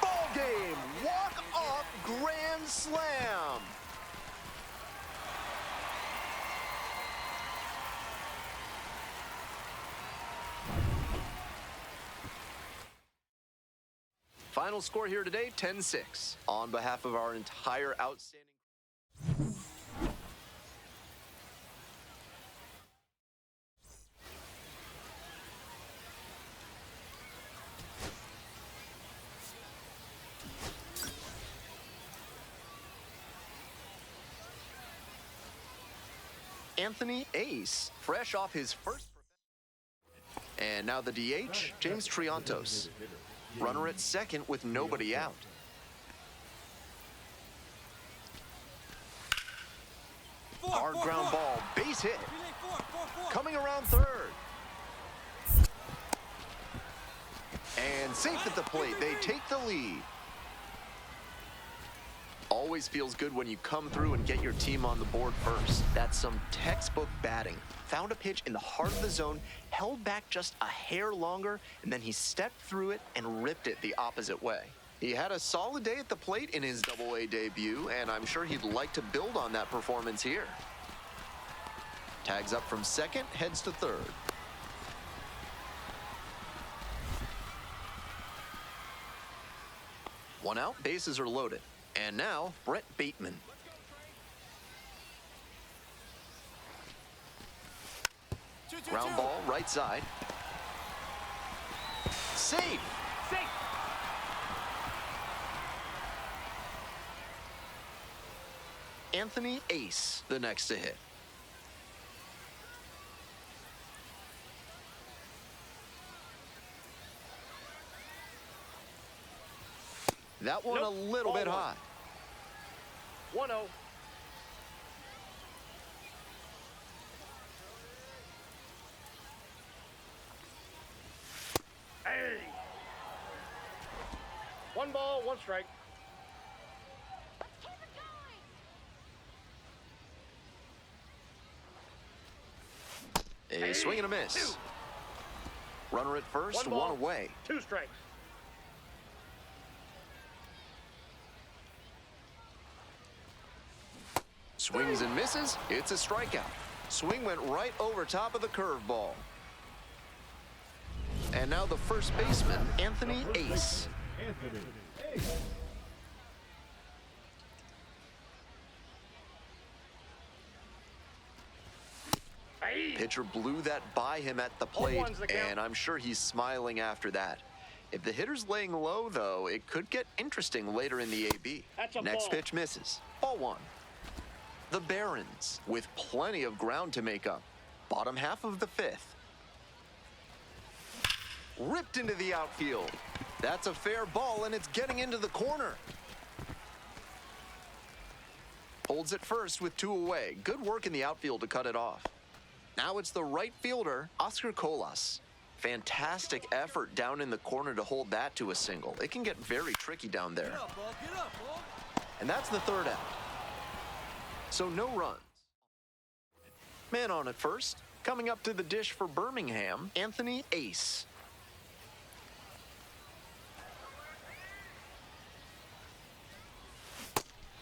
Ball game. Walk-off grand slam. Final score here today, 10-6. On behalf of our entire outstanding... Anthony Ace, fresh off his first... And now the DH, James Triantos. Runner at second with nobody out. Hard ground ball, base hit. Coming around third. And safe at the plate, they take the lead. Always feels good when you come through and get your team on the board first. That's some textbook batting. Found a pitch in the heart of the zone, held back just a hair longer, and then he stepped through it and ripped it the opposite way. He had a solid day at the plate in his Double-A debut, and I'm sure he'd like to build on that performance here. Tags up from second, heads to third. One out, bases are loaded. And now, Brett Bateman. Ground ball, right side. Safe. Anthony Ace, the next to hit. That one a little bit high. 1-0. Hey! 1 ball, 1 strike. A swing and a miss. Runner at first, 1 ball, one away. 2 strikes. Swings and misses. It's a strikeout. Swing went right over top of the curveball. And now the first baseman, Anthony Ace. Anthony Ace. Pitcher blew that by him at the plate, and I'm sure he's smiling after that. If the hitter's laying low, though, it could get interesting later in the AB. Next pitch misses. Ball 1. The Barons, with plenty of ground to make up. Bottom half of the 5th. Ripped into the outfield. That's a fair ball, and it's getting into the corner. Holds it first with 2 away. Good work in the outfield to cut it off. Now it's the right fielder, Oscar Colas. Fantastic effort down in the corner to hold that to a single. It can get very tricky down there. Get up, ball. And that's the 3rd out. So no runs. Man on at first. Coming up to the dish for Birmingham, Anthony Ace.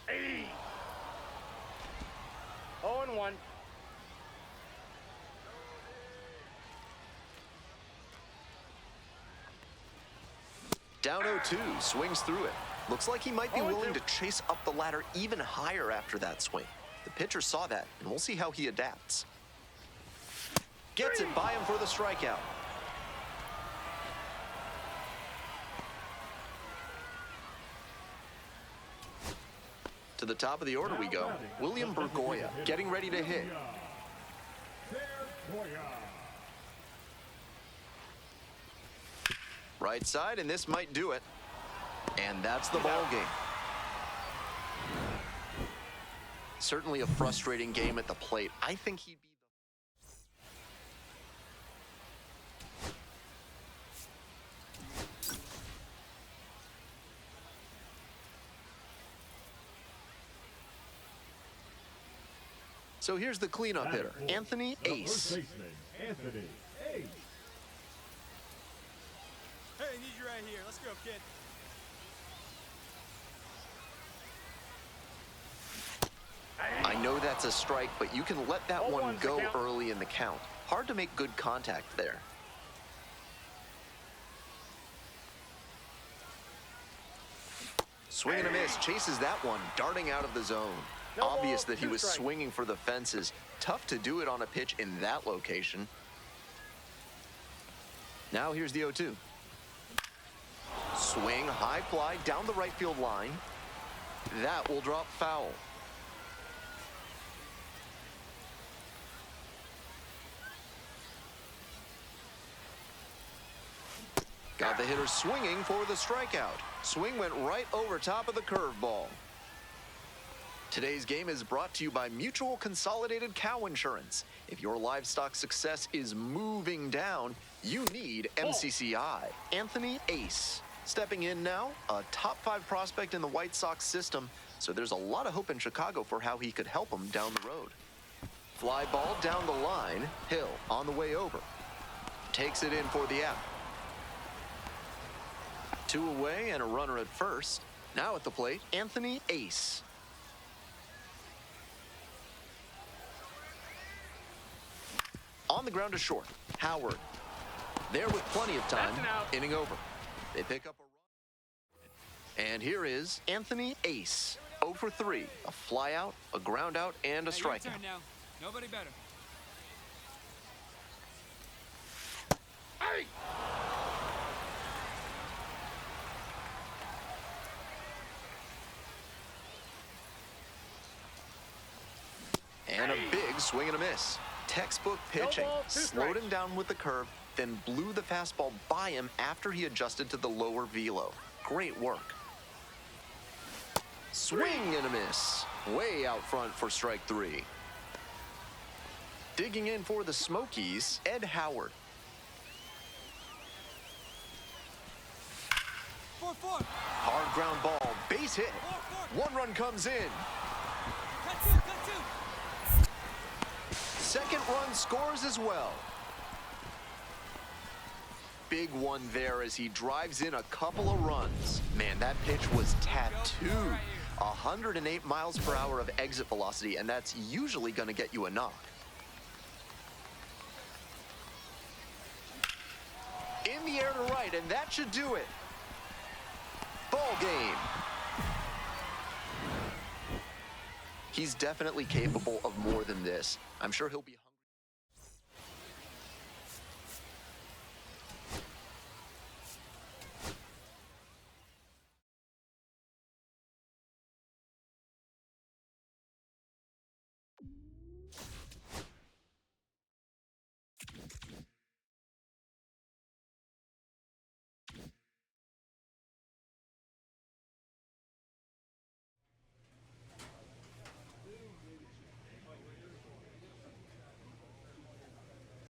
Hey! 0-1. Down 0-2, swings through it. Looks like he might be willing to chase up the ladder even higher after that swing. The pitcher saw that, and we'll see how he adapts. Gets it by him for the strikeout. To the top of the order we go. William Bergoya getting ready to hit. Right side, and this might do it. And that's the ball game. Certainly a frustrating game at the plate. I think he'd be So here's the cleanup hitter, Anthony Ace. Anthony Ace. Hey, I need you right here. Let's go, kid. I know that's a strike, but you can let that one go early in the count. Hard to make good contact there. Swing and a miss, chases that one, darting out of the zone. Obvious that he was swinging for the fences. Tough to do it on a pitch in that location. Now here's the 0-2. Swing, high fly, down the right field line. That will drop foul. Got the hitter swinging for the strikeout. Swing went right over top of the curveball. Today's game is brought to you by Mutual Consolidated Cow Insurance. If your livestock success is moving down, you need MCCI. Anthony Ace. Stepping in now, a top 5 prospect in the White Sox system, so there's a lot of hope in Chicago for how he could help them down the road. Fly ball down the line. Hill on the way over. Takes it in for the out. 2 away and a runner at first. Now at the plate, Anthony Ace. On the ground to short, Howard. There with plenty of time, inning over. They pick up a run. And here is Anthony Ace. 0 for 3. A fly out, a ground out, and a strikeout. Now. Nobody better. Hey! And a big swing and a miss. Textbook pitching. Slowed him down with the curve, then blew the fastball by him after he adjusted to the lower velo. Great work. Swing and a miss. Way out front for strike 3. Digging in for the Smokies, Ed Howard. 4-4. Hard ground ball, base hit. 1 run comes in. Cut two. Second run scores as well. Big one there as he drives in a couple of runs. Man, that pitch was tattooed. 108 miles per hour of exit velocity, and that's usually going to get you a knock. In the air to right, and that should do it. Ball game. He's definitely capable of more than this. I'm sure he'll be...